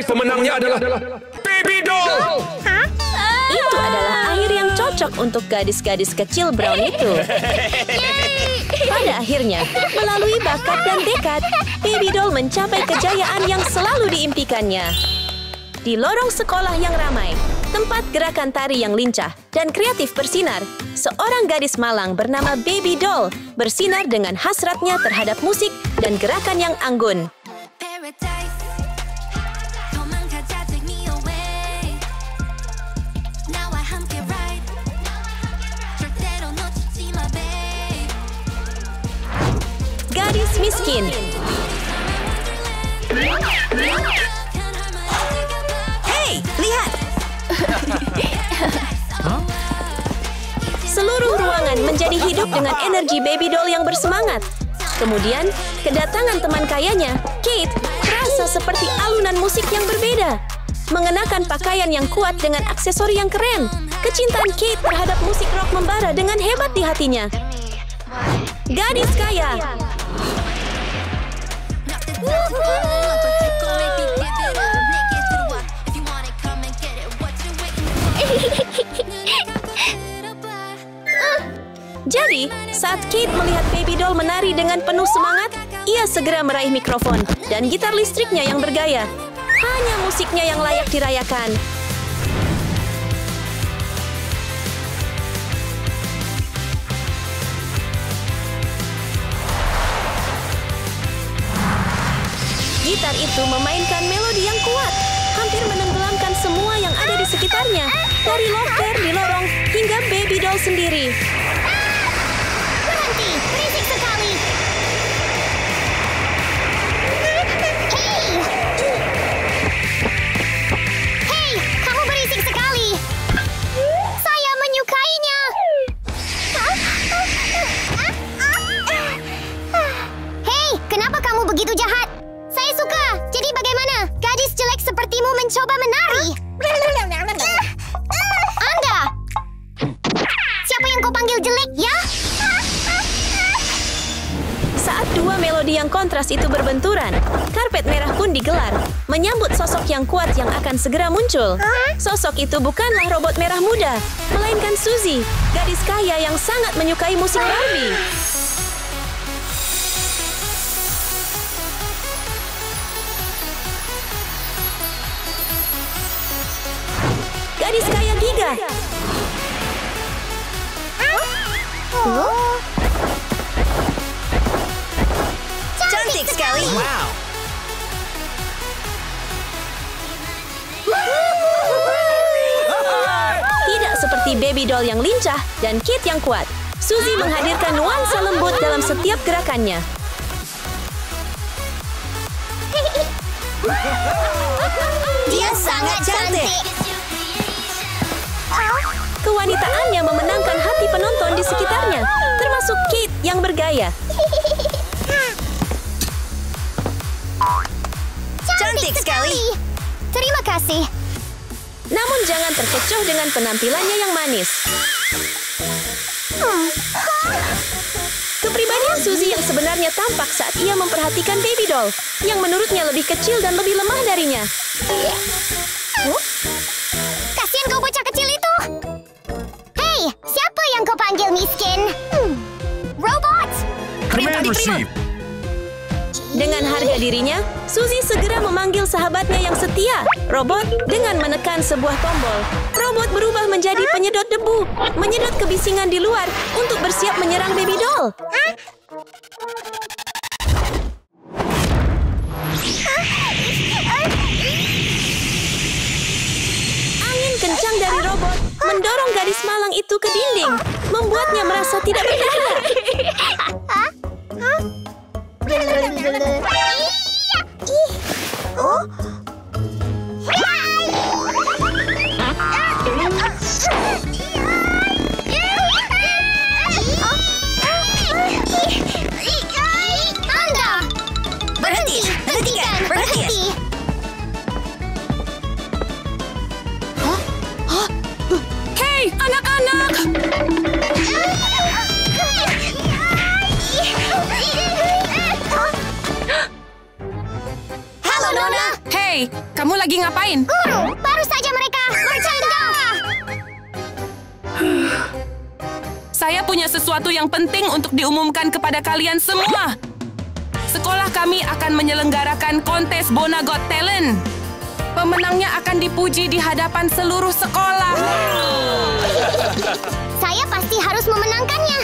[SPEAKER 7] Pemenangnya adalah Baby Doll.
[SPEAKER 1] Itu adalah akhir yang cocok untuk gadis-gadis kecil Brown itu. Pada akhirnya, melalui bakat dan tekad, Baby Doll mencapai kejayaan yang selalu diimpikannya. Di lorong sekolah yang ramai, tempat gerakan tari yang lincah dan kreatif bersinar, seorang gadis malang bernama Baby Doll bersinar dengan hasratnya terhadap musik dan gerakan yang anggun. Gadis miskin. Hei, lihat! Seluruh ruangan menjadi hidup dengan energi Baby Doll yang bersemangat. Kemudian, kedatangan teman kayanya, Kate, terasa seperti alunan musik yang berbeda. Mengenakan pakaian yang kuat dengan aksesori yang keren, kecintaan Kate terhadap musik rock membara dengan hebat di hatinya. Gadis kaya. Jadi, saat Kate melihat Baby Doll menari dengan penuh semangat, ia segera meraih mikrofon dan gitar listriknya yang bergaya. Hanya musiknya yang layak dirayakan. Gitar itu memainkan melodi yang kuat, hampir menenggelamkan semua yang ada di sekitarnya, dari loker di lorong hingga Baby Doll sendiri.
[SPEAKER 2] Berhenti, berisik sekali. Hei, kamu berisik sekali. Saya menyukainya. Hei, kenapa kamu begitu jahat? Saya suka. Jadi bagaimana? Gadis jelek sepertimu mencoba menari. Anda! Siapa yang kau panggil jelek, ya?
[SPEAKER 1] Saat dua melodi yang kontras itu berbenturan, karpet merah pun digelar, menyambut sosok yang kuat yang akan segera muncul. Sosok itu bukanlah robot merah muda, melainkan Susie, gadis kaya yang sangat menyukai musik Barbie. Gadis kaya Giga.
[SPEAKER 2] Cantik sekali.
[SPEAKER 5] Wow.
[SPEAKER 1] Tidak seperti Baby Doll yang lincah dan Kate yang kuat, Susie menghadirkan nuansa lembut dalam setiap gerakannya.
[SPEAKER 2] Dia sangat cantik.
[SPEAKER 1] Kewanitaannya memenangkan hati penonton di sekitarnya, termasuk Kate yang bergaya.
[SPEAKER 2] Cantik sekali. Terima kasih.
[SPEAKER 1] Namun jangan terkecoh dengan penampilannya yang manis. Kepribadian Suzy yang sebenarnya tampak saat ia memperhatikan baby doll, yang menurutnya lebih kecil dan lebih lemah darinya.
[SPEAKER 2] Kasihan kau bocah kecil itu. Hei, siapa yang kau panggil miskin? Robot!
[SPEAKER 7] Command received.
[SPEAKER 1] Dengan harga dirinya, Suzy segera memanggil sahabatnya yang setia, Robot, dengan menekan sebuah tombol. Robot berubah menjadi penyedot debu, menyedot kebisingan di luar untuk bersiap menyerang baby doll. Angin kencang dari robot mendorong gadis malang itu ke dinding, membuatnya merasa tidak berdaya.
[SPEAKER 2] Berhenti.
[SPEAKER 4] Hei, anak-anak!
[SPEAKER 2] Halo, Nona.
[SPEAKER 4] Hei, kamu lagi ngapain?
[SPEAKER 2] Guru, baru saja mereka bercanda.
[SPEAKER 4] Saya punya sesuatu yang penting untuk diumumkan kepada kalian semua. Sekolah kami akan menyelenggarakan kontes Bona Got Talent. Pemenangnya akan dipuji di hadapan seluruh sekolah.
[SPEAKER 2] Saya pasti harus memenangkannya.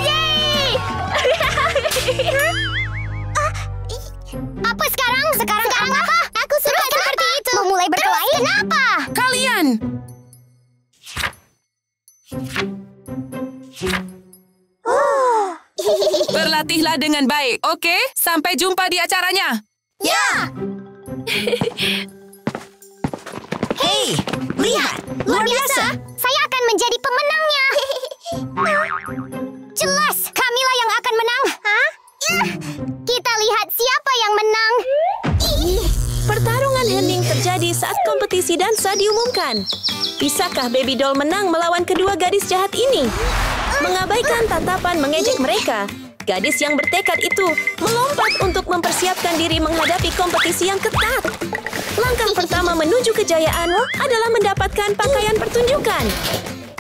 [SPEAKER 2] Yeay! Apa sekarang? Sekarang apa? Aku suka seperti itu. Memulai berkelahi? Kenapa?
[SPEAKER 4] Kalian! Berlatihlah dengan baik, oke? Sampai jumpa di acaranya.
[SPEAKER 2] Ya! Hei, lihat! Luar biasa! Saya akan menjadi pemenangnya. Jelas, kamilah yang akan menang. Kita lihat siapa yang menang.
[SPEAKER 1] Pertarungan hening terjadi saat kompetisi dansa diumumkan. Bisakah baby doll menang melawan kedua gadis jahat ini? Mengabaikan tatapan mengejek mereka, gadis yang bertekad itu melompat untuk mempersiapkan diri menghadapi kompetisi yang ketat. Langkah pertama menuju kejayaan adalah mendapatkan pakaian pertunjukan.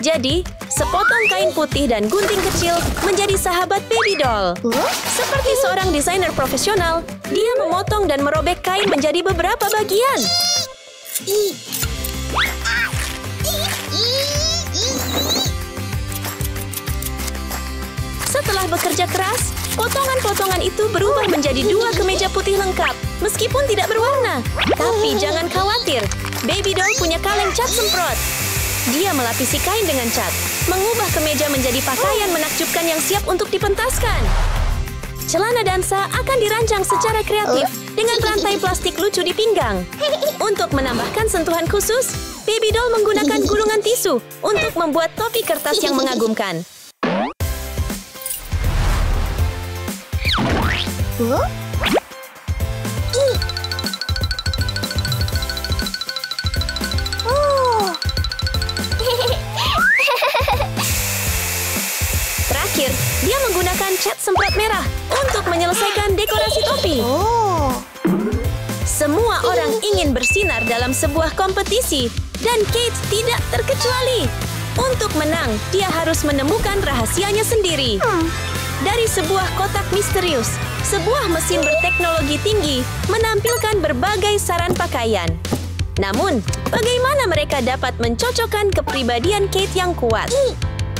[SPEAKER 1] Jadi, sepotong kain putih dan gunting kecil menjadi sahabat baby doll. Seperti seorang desainer profesional, dia memotong dan merobek kain menjadi beberapa bagian. Setelah bekerja keras, potongan-potongan itu berubah menjadi 2 kemeja putih lengkap, meskipun tidak berwarna. Tapi jangan khawatir, baby doll punya kaleng cat semprot. Dia melapisi kain dengan cat, mengubah kemeja menjadi pakaian menakjubkan yang siap untuk dipentaskan. Celana dansa akan dirancang secara kreatif dengan rantai plastik lucu di pinggang. Untuk menambahkan sentuhan khusus, baby doll menggunakan gulungan tisu untuk membuat topi kertas yang mengagumkan. Terakhir, dia menggunakan cat semprot merah untuk menyelesaikan dekorasi topi. Semua orang ingin bersinar dalam sebuah kompetisi, dan Kate tidak terkecuali. Untuk menang, dia harus menemukan rahasianya sendiri. Dari sebuah kotak misterius, sebuah mesin berteknologi tinggi menampilkan berbagai saran pakaian. Namun, bagaimana mereka dapat mencocokkan kepribadian Kate yang kuat?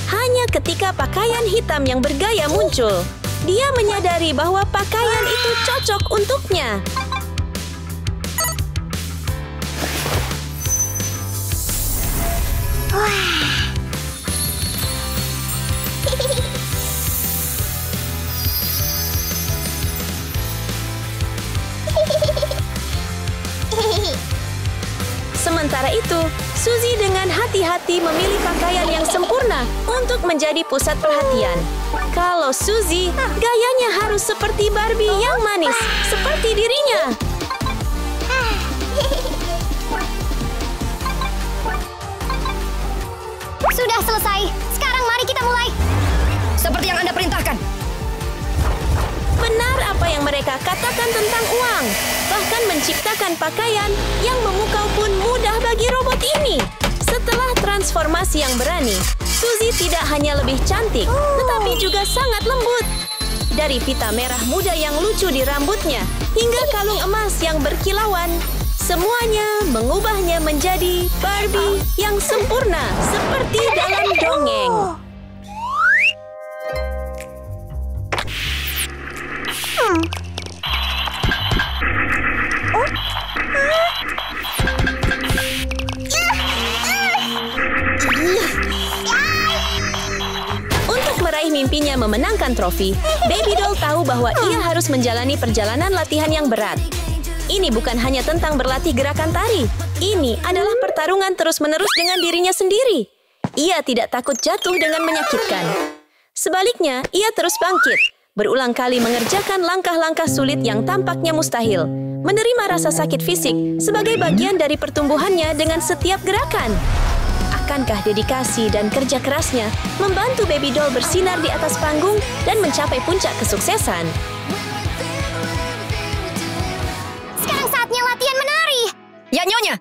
[SPEAKER 1] Hanya ketika pakaian hitam yang bergaya muncul, dia menyadari bahwa pakaian itu cocok untuknya. Sementara itu, Suzy dengan hati-hati memilih pakaian yang sempurna untuk menjadi pusat perhatian. Kalau Suzy, gayanya harus seperti Barbie yang manis, seperti dirinya. menciptakan pakaian yang memukau pun mudah bagi robot ini. Setelah transformasi yang berani, Suzy tidak hanya lebih cantik, tetapi juga sangat lembut. Dari pita merah muda yang lucu di rambutnya, hingga kalung emas yang berkilauan, semuanya mengubahnya menjadi Barbie yang sempurna, seperti dalam dongeng. Untuk meraih mimpinya memenangkan trofi, Baby Doll tahu bahwa ia harus menjalani perjalanan latihan yang berat. Ini bukan hanya tentang berlatih gerakan tari. Ini adalah pertarungan terus-menerus dengan dirinya sendiri. Ia tidak takut jatuh dengan menyakitkan. Sebaliknya, ia terus bangkit, berulang kali mengerjakan langkah-langkah sulit yang tampaknya mustahil, menerima rasa sakit fisik sebagai bagian dari pertumbuhannya dengan setiap gerakan. Akankah dedikasi dan kerja kerasnya membantu Baby Doll bersinar di atas panggung dan mencapai puncak kesuksesan?
[SPEAKER 2] Sekarang saatnya latihan menari.
[SPEAKER 3] Ya, Nyonya.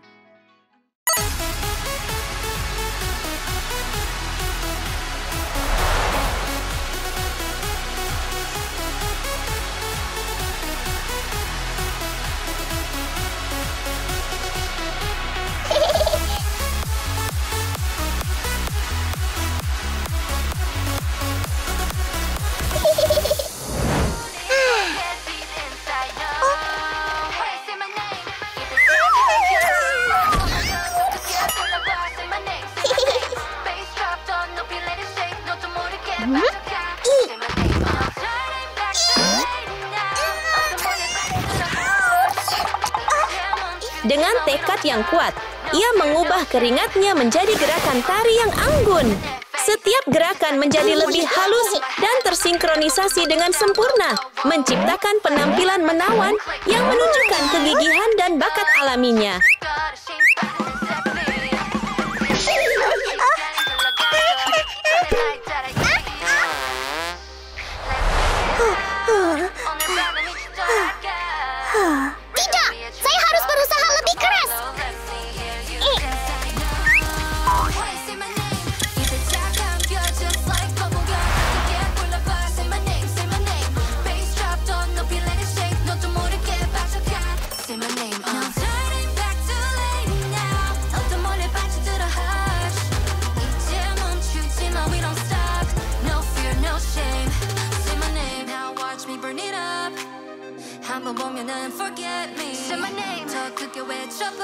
[SPEAKER 1] Dengan tekad yang kuat, ia mengubah keringatnya menjadi gerakan tari yang anggun. Setiap gerakan menjadi lebih halus dan tersinkronisasi dengan sempurna, menciptakan penampilan menawan yang menunjukkan kegigihan dan bakat alaminya.
[SPEAKER 2] Tidak, saya harus berusaha lebih keras.
[SPEAKER 9] 한번 보면은 forget me. Say my name. 더 크게 외쳐봐.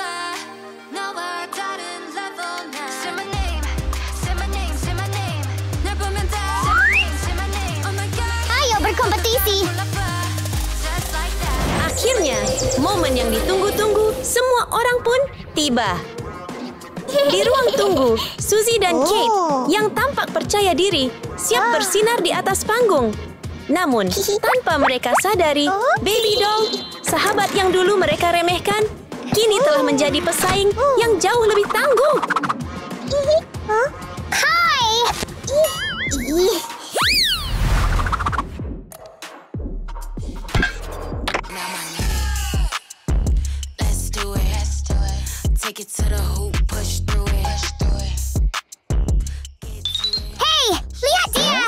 [SPEAKER 9] 너와 다른 level now. Say my name. Say my name. Say my name. 날 보면 다. Say my name. Say my name. Oh my God.
[SPEAKER 2] Ayo berkompetisi.
[SPEAKER 9] Just like that.
[SPEAKER 1] Akhirnya, momen yang ditunggu-tunggu semua orang pun tiba. Di ruang tunggu, Suzy dan Kate yang tampak percaya diri siap bersinar di atas panggung. Namun, tanpa mereka sadari, Baby Doll, sahabat yang dulu mereka remehkan, kini telah menjadi pesaing yang jauh lebih tangguh.
[SPEAKER 2] Hai.
[SPEAKER 9] Let's do it. Let's do it. Take it to the hoop, push through it.
[SPEAKER 2] Hey, lihat dia.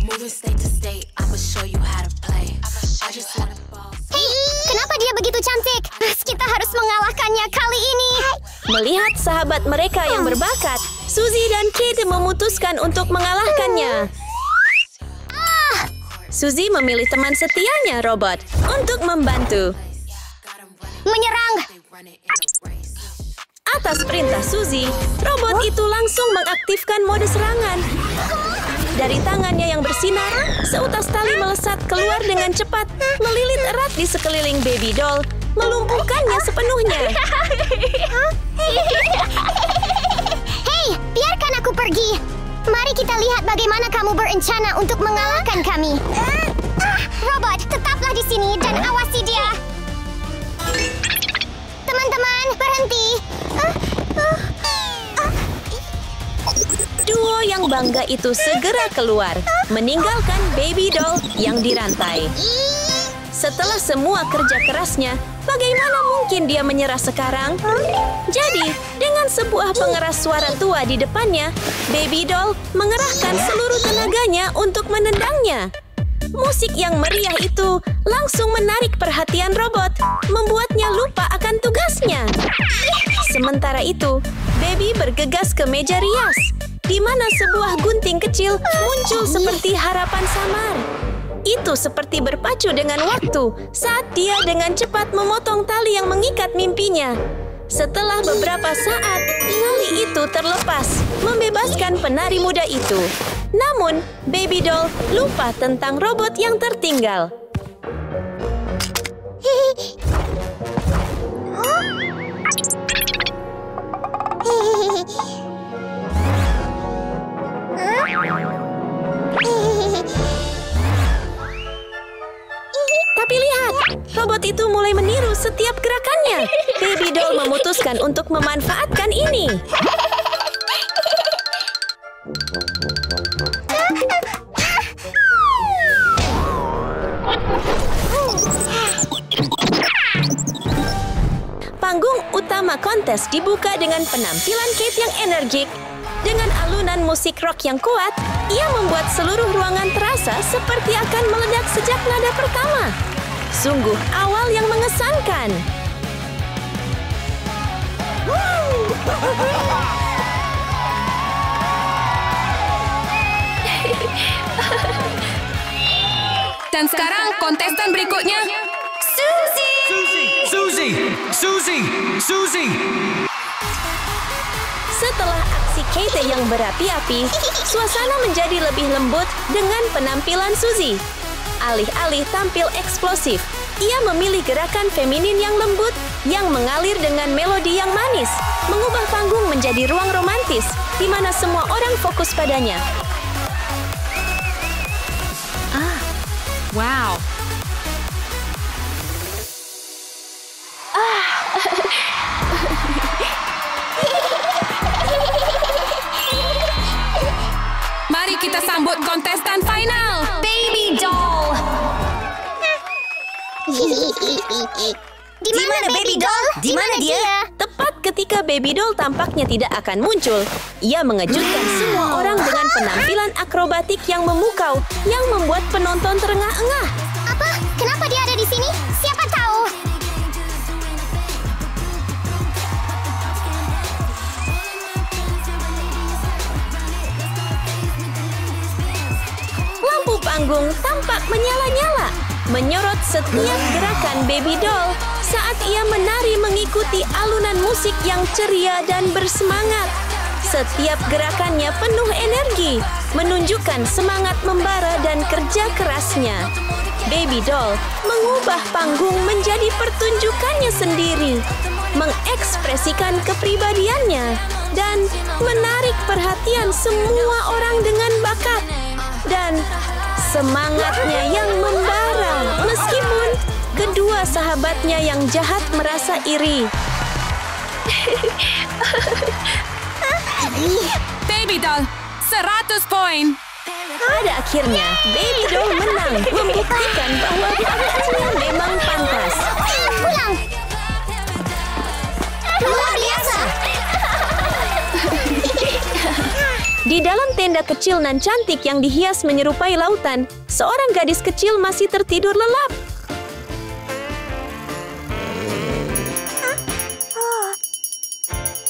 [SPEAKER 9] Moving state to state, I'ma show you how to play. I just wanna ball.
[SPEAKER 2] Hey, kenapa dia begitu cantik? Kita harus mengalahkannya kali ini.
[SPEAKER 1] Melihat sahabat mereka yang berbakat, Suzy dan Kate memutuskan untuk mengalahkannya. Suzy memilih teman setianya, Robot, untuk membantu.
[SPEAKER 2] Menyerang.
[SPEAKER 1] Atas perintah Suzy, robot itu langsung mengaktifkan mode serangan. Dari tangannya yang bersinar, seutas tali melesat keluar dengan cepat, melilit erat di sekeliling Baby Doll, melumpuhkannya sepenuhnya.
[SPEAKER 2] Hei, biarkan aku pergi. Mari kita lihat bagaimana kamu berencana untuk mengalahkan kami. Robot, tetaplah di sini dan awasi dia. Teman-teman, berhenti.
[SPEAKER 1] Duo yang bangga itu segera keluar, meninggalkan Baby Doll yang dirantai. Setelah semua kerja kerasnya, bagaimana mungkin dia menyerah sekarang? Jadi, dengan sebuah pengeras suara tua di depannya, Baby Doll mengerahkan seluruh tenaganya untuk menendangnya. Musik yang meriah itu langsung menarik perhatian robot, membuatnya lupa akan tugasnya. Sementara itu, Baby bergegas ke meja rias, di mana sebuah gunting kecil muncul seperti harapan samar. Itu seperti berpacu dengan waktu saat dia dengan cepat memotong tali yang mengikat mimpinya. Setelah beberapa saat, tali itu terlepas, membebaskan penari muda itu. Namun, Baby Doll lupa tentang robot yang tertinggal. Tapi lihat, robot itu mulai meniru setiap gerakannya. Baby Doll memutuskan untuk memanfaatkan ini. Panggung utama kontes dibuka dengan penampilan Kate yang energik. Dengan alunan musik rock yang kuat, ia membuat seluruh ruangan terasa seperti akan meledak sejak nada pertama. Sungguh awal yang mengesankan.
[SPEAKER 4] Dan sekarang kontestan berikutnya,
[SPEAKER 6] Suzy!
[SPEAKER 1] Setelah aksi Kate yang berapi-api, suasana menjadi lebih lembut dengan penampilan Suzy. Alih-alih tampil eksplosif, ia memilih gerakan feminin yang lembut yang mengalir dengan melodi yang manis, mengubah panggung menjadi ruang romantis di mana semua orang fokus padanya.
[SPEAKER 4] wow. Mari kita sambut kontestan final,
[SPEAKER 3] Baby Doll.
[SPEAKER 2] Di mana Baby Doll? Di mana dia?
[SPEAKER 1] Tepat ketika Baby Doll tampaknya tidak akan muncul, ia mengejutkan semua orang dengan penampilan akrobatik yang memukau yang membuat penonton terengah-engah.
[SPEAKER 2] Apa? Kenapa dia ada di sini? Siapa tahu?
[SPEAKER 1] Lampu panggung tampak menyala-nyala, menyorot setiap gerakan Baby Doll saat ia menari mengikuti alunan musik yang ceria dan bersemangat. Setiap gerakannya penuh energi, menunjukkan semangat membara dan kerja kerasnya. Baby Doll mengubah panggung menjadi pertunjukannya sendiri, mengekspresikan kepribadiannya, dan menarik perhatian semua orang dengan bakat dan semangatnya yang membara, meskipun kedua sahabatnya yang jahat merasa iri.
[SPEAKER 4] Baby Doll, 100 poin.
[SPEAKER 1] Pada akhirnya, Baby Doll menang, membuktikan bahwa pangkatnya memang pantas.
[SPEAKER 2] Pulang! Luar biasa!
[SPEAKER 1] Di dalam tenda kecil nan cantik yang dihias menyerupai lautan, seorang gadis kecil masih tertidur lelap.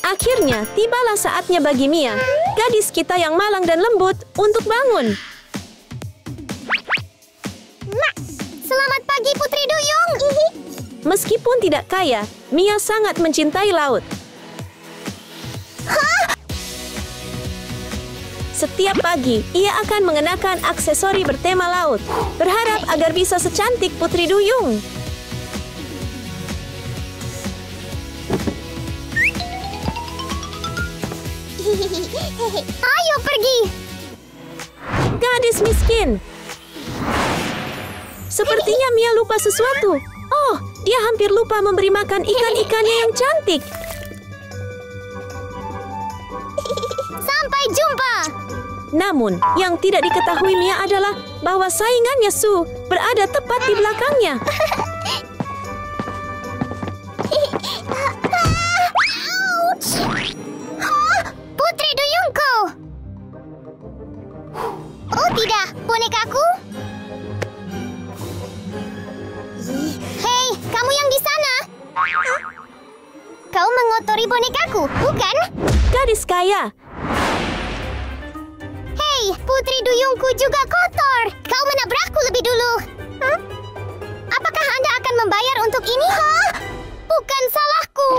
[SPEAKER 1] Akhirnya, tibalah saatnya bagi Mia, gadis kita yang malang dan lembut, untuk bangun.
[SPEAKER 2] Selamat pagi, Putri Duyung!
[SPEAKER 1] Meskipun tidak kaya, Mia sangat mencintai laut. Setiap pagi, ia akan mengenakan aksesori bertema laut, berharap agar bisa secantik Putri Duyung.
[SPEAKER 2] Ayo pergi!
[SPEAKER 1] Gadis miskin. Sepertinya Mia lupa sesuatu. Oh, dia hampir lupa memberi makan ikan-ikannya yang cantik.
[SPEAKER 2] Sampai jumpa!
[SPEAKER 1] Namun, yang tidak diketahui Mia adalah bahwa saingannya Sue berada tepat di belakangnya.
[SPEAKER 2] Putri duyungku! Oh tidak, bonekaku! Hei, kamu yang di sana! Kau mengotori bonekaku, bukan?
[SPEAKER 1] Gadis kaya.
[SPEAKER 2] Hei, putri duyungku juga kotor! Kau menabrakku lebih dulu! Apakah Anda akan membayar untuk ini? Bukan salahku!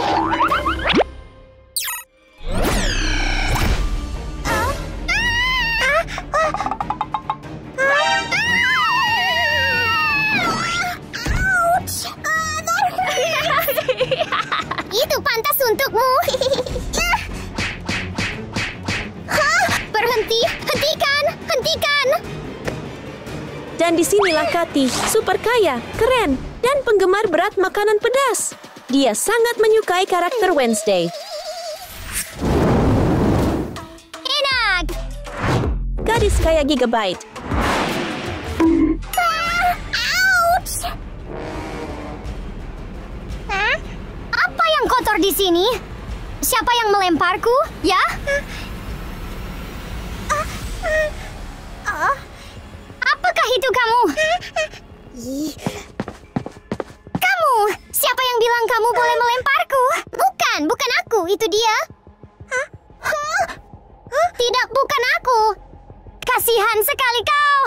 [SPEAKER 2] Itu pantas untukmu. Berhenti, hentikan, hentikan.
[SPEAKER 1] Dan disinilah Cathy, super kaya, keren, dan penggemar berat makanan pedas. Dia sangat menyukai karakter Wednesday.
[SPEAKER 2] Enak.
[SPEAKER 1] Gadis kaya Gigabyte.
[SPEAKER 2] Ouch. Apa yang kotor di sini? Siapa yang melemparku? Ya? Apakah itu kamu? Kamu! Siapa yang bilang kamu boleh melemparku? Bukan aku, itu dia. Tidak, bukan aku. Kasihan sekali kau.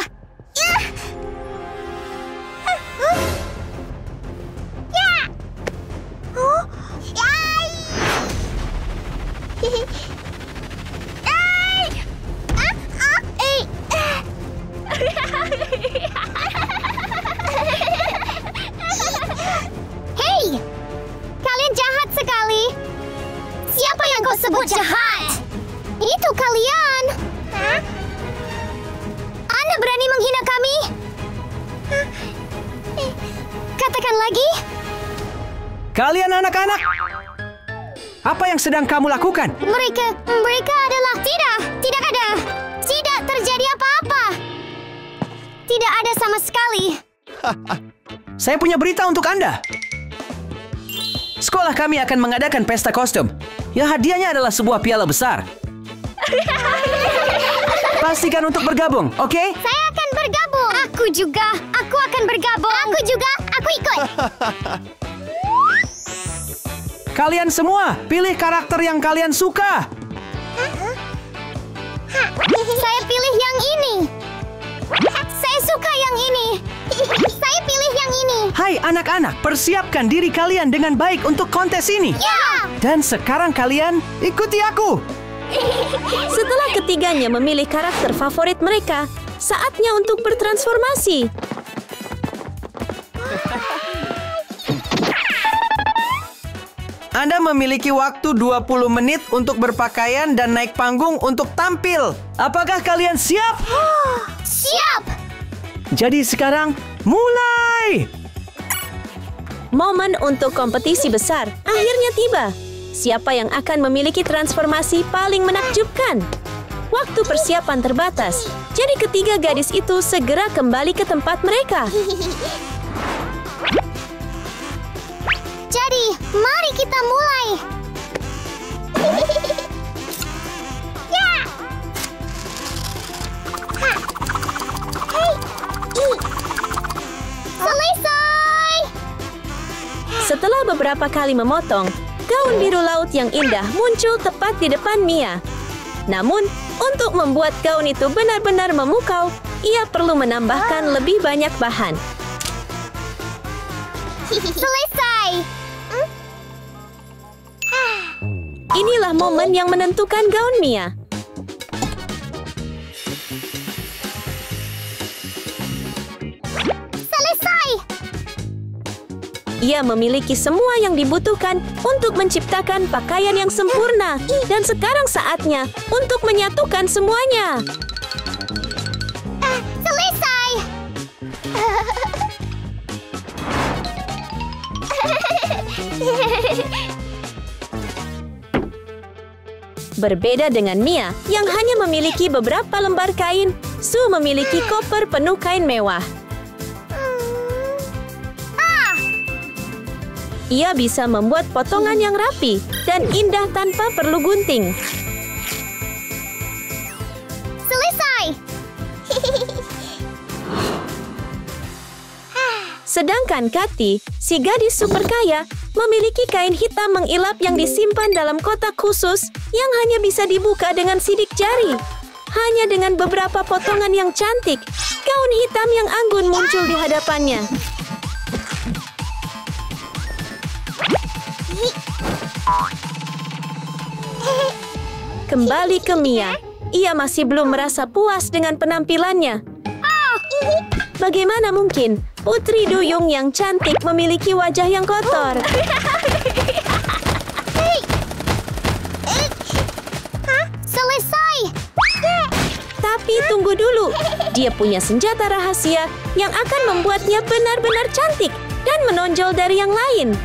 [SPEAKER 2] Hei, kalian jahat sekali. Siapa yang kau sebut jahat? Itu kalian. Anda berani menghina kami? Katakan lagi.
[SPEAKER 5] Kalian anak-anak, apa yang sedang kamu lakukan?
[SPEAKER 2] Mereka adalah tidak ada. Tidak terjadi apa-apa. Tidak ada sama sekali.
[SPEAKER 5] Saya punya berita untuk Anda. Sekolah kami akan mengadakan pesta kostum. Ya, hadiahnya adalah sebuah piala besar. Pastikan untuk bergabung, oke?
[SPEAKER 2] Saya akan bergabung. Aku juga. Aku akan bergabung. Aku juga. Aku ikut.
[SPEAKER 5] Kalian semua, pilih karakter yang kalian suka.
[SPEAKER 2] Saya pilih yang ini. Saya suka yang ini. Saya pilih yang ini.
[SPEAKER 5] Hai anak-anak, persiapkan diri kalian dengan baik untuk kontes ini.
[SPEAKER 2] Ya!
[SPEAKER 5] Dan sekarang kalian ikuti aku.
[SPEAKER 1] Setelah ketiganya memilih karakter favorit mereka, saatnya untuk bertransformasi.
[SPEAKER 5] Anda memiliki waktu 20 menit untuk berpakaian dan naik panggung untuk tampil. Apakah kalian siap?
[SPEAKER 2] Siap!
[SPEAKER 5] Jadi sekarang, mulai!
[SPEAKER 1] Momen untuk kompetisi besar akhirnya tiba. Siapa yang akan memiliki transformasi paling menakjubkan? Waktu persiapan terbatas, jadi ketiga gadis itu segera kembali ke tempat mereka.
[SPEAKER 2] Jadi, mari kita mulai. Ya! Selesai!
[SPEAKER 1] Setelah beberapa kali memotong, gaun biru laut yang indah muncul tepat di depan Mia. Namun, untuk membuat gaun itu benar-benar memukau, ia perlu menambahkan lebih banyak bahan.
[SPEAKER 2] Selesai!
[SPEAKER 1] Inilah momen yang menentukan gaun Mia.
[SPEAKER 2] Selesai!
[SPEAKER 1] Ia memiliki semua yang dibutuhkan untuk menciptakan pakaian yang sempurna. Dan sekarang saatnya untuk menyatukan semuanya.
[SPEAKER 2] Selesai!
[SPEAKER 1] Berbeda dengan Mia yang hanya memiliki beberapa lembar kain, Sue memiliki koper penuh kain mewah. Ia bisa membuat potongan yang rapi dan indah tanpa perlu gunting.
[SPEAKER 2] Selesai.
[SPEAKER 1] Sedangkan Kathy, si gadis super kaya, memiliki kain hitam mengilap yang disimpan dalam kotak khusus yang hanya bisa dibuka dengan sidik jari. Hanya dengan beberapa potongan yang cantik, gaun hitam yang anggun muncul di hadapannya. Kembali ke Mia, ia masih belum merasa puas dengan penampilannya. Bagaimana mungkin putri duyung yang cantik memiliki wajah yang kotor?
[SPEAKER 2] Selesai.
[SPEAKER 1] Tapi tunggu dulu, dia punya senjata rahasia yang akan membuatnya benar-benar cantik dan menonjol dari yang lain.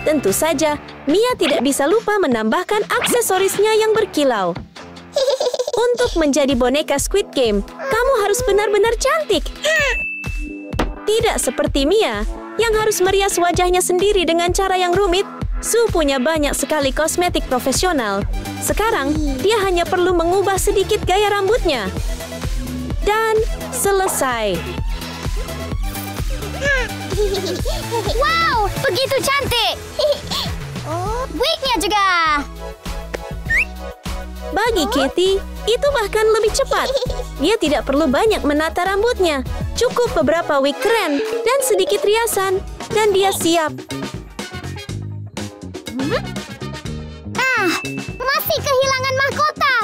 [SPEAKER 1] Tentu saja, Mia tidak bisa lupa menambahkan aksesorisnya yang berkilau. Untuk menjadi boneka Squid Game, kamu harus benar-benar cantik. Tidak seperti Mia, yang harus merias wajahnya sendiri dengan cara yang rumit. Sue punya banyak sekali kosmetik profesional. Sekarang, dia hanya perlu mengubah sedikit gaya rambutnya. Dan selesai.
[SPEAKER 2] Wow, begitu cantik. Wignya juga.
[SPEAKER 1] Bagi Kathy, itu bahkan lebih cepat. Dia tidak perlu banyak menata rambutnya. Cukup beberapa wig keren dan sedikit riasan, dan dia siap.
[SPEAKER 2] Masih kehilangan mahkota.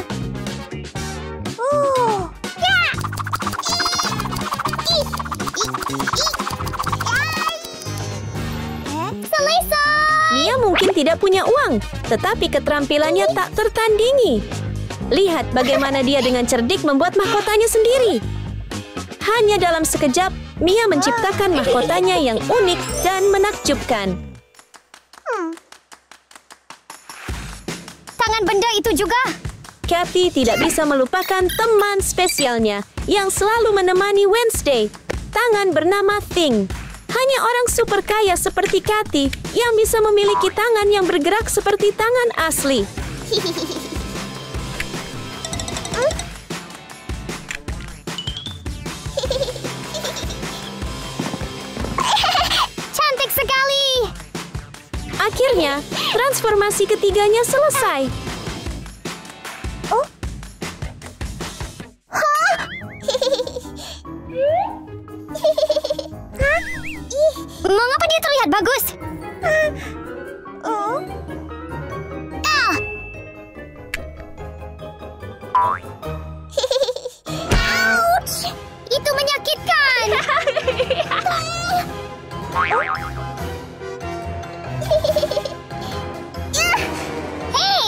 [SPEAKER 2] Selesai.
[SPEAKER 1] Mia mungkin tidak punya uang, tetapi keterampilannya tak tertandingi. Lihat bagaimana dia dengan cerdik membuat mahkotanya sendiri. Hanya dalam sekejap, Mia menciptakan mahkotanya yang unik dan menakjubkan.
[SPEAKER 2] Tangan benda itu juga.
[SPEAKER 1] Kathy tidak bisa melupakan teman spesialnya yang selalu menemani Wednesday. Tangan bernama Thing. Hanya orang super kaya seperti Kathy yang bisa memiliki tangan yang bergerak seperti tangan asli.
[SPEAKER 2] Cantik sekali.
[SPEAKER 1] Akhirnya, transformasi ketiganya selesai.
[SPEAKER 2] Mengapa dia terlihat bagus? Ouch! Itu menyakitkan. Hei,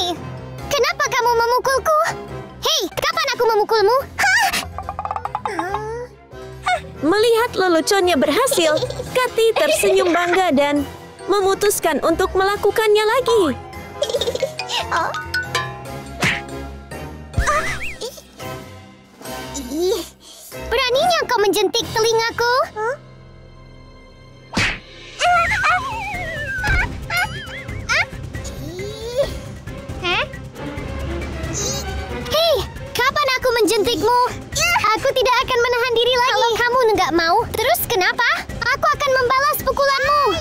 [SPEAKER 2] kenapa kamu memukulku? Hei, kapan aku memukulmu?
[SPEAKER 1] Melihat leluconnya berhasil, Kathy tersenyum bangga dan memutuskan untuk melakukannya lagi.
[SPEAKER 2] Beraninya kau menjentik telingaku? Hei, kapan aku menjentikmu? Aku tidak akan menahan diri lagi. Kalau kamu nggak mau, terus kenapa? Aku akan membalas pukulanmu.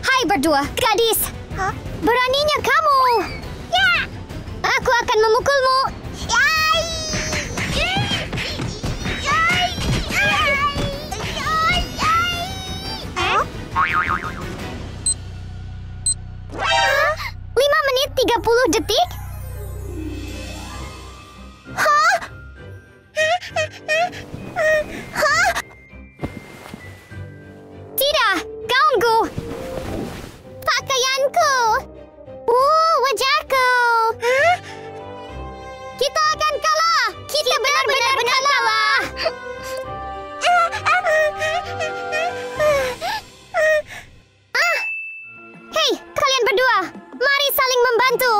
[SPEAKER 2] Hai berdua, gadis. Beraninya kamu. Aku akan memukulmu. Lima menit 30 detik? lawanku. Wajahku. Kita akan kalah. Kita benar-benar kalah. Hei, kalian berdua. Mari saling membantu.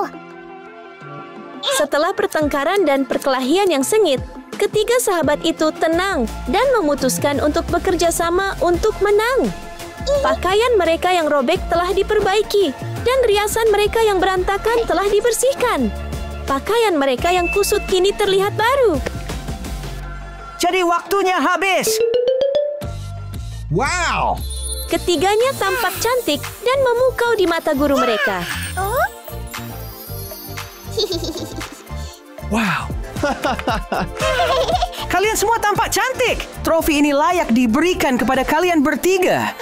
[SPEAKER 1] Setelah pertengkaran dan perkelahian yang sengit, ketiga sahabat itu tenang dan memutuskan untuk bekerja sama untuk menang. Pakaian mereka yang robek telah diperbaiki dan riasan mereka yang berantakan telah dibersihkan. Pakaian mereka yang kusut kini terlihat baru.
[SPEAKER 5] Jadi waktunya habis.
[SPEAKER 7] Wow!
[SPEAKER 1] Ketiganya tampak cantik dan memukau di mata guru mereka.
[SPEAKER 5] Wow. Kalian semua tampak cantik. Trofi ini layak diberikan kepada kalian bertiga.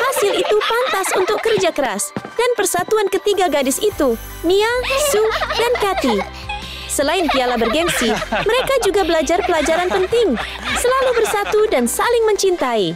[SPEAKER 1] Hasil itu pantas untuk kerja keras dan persatuan ketiga gadis itu, Mia, Sue, dan Kathy. Selain piala bergengsi, mereka juga belajar pelajaran penting, selalu bersatu dan saling mencintai.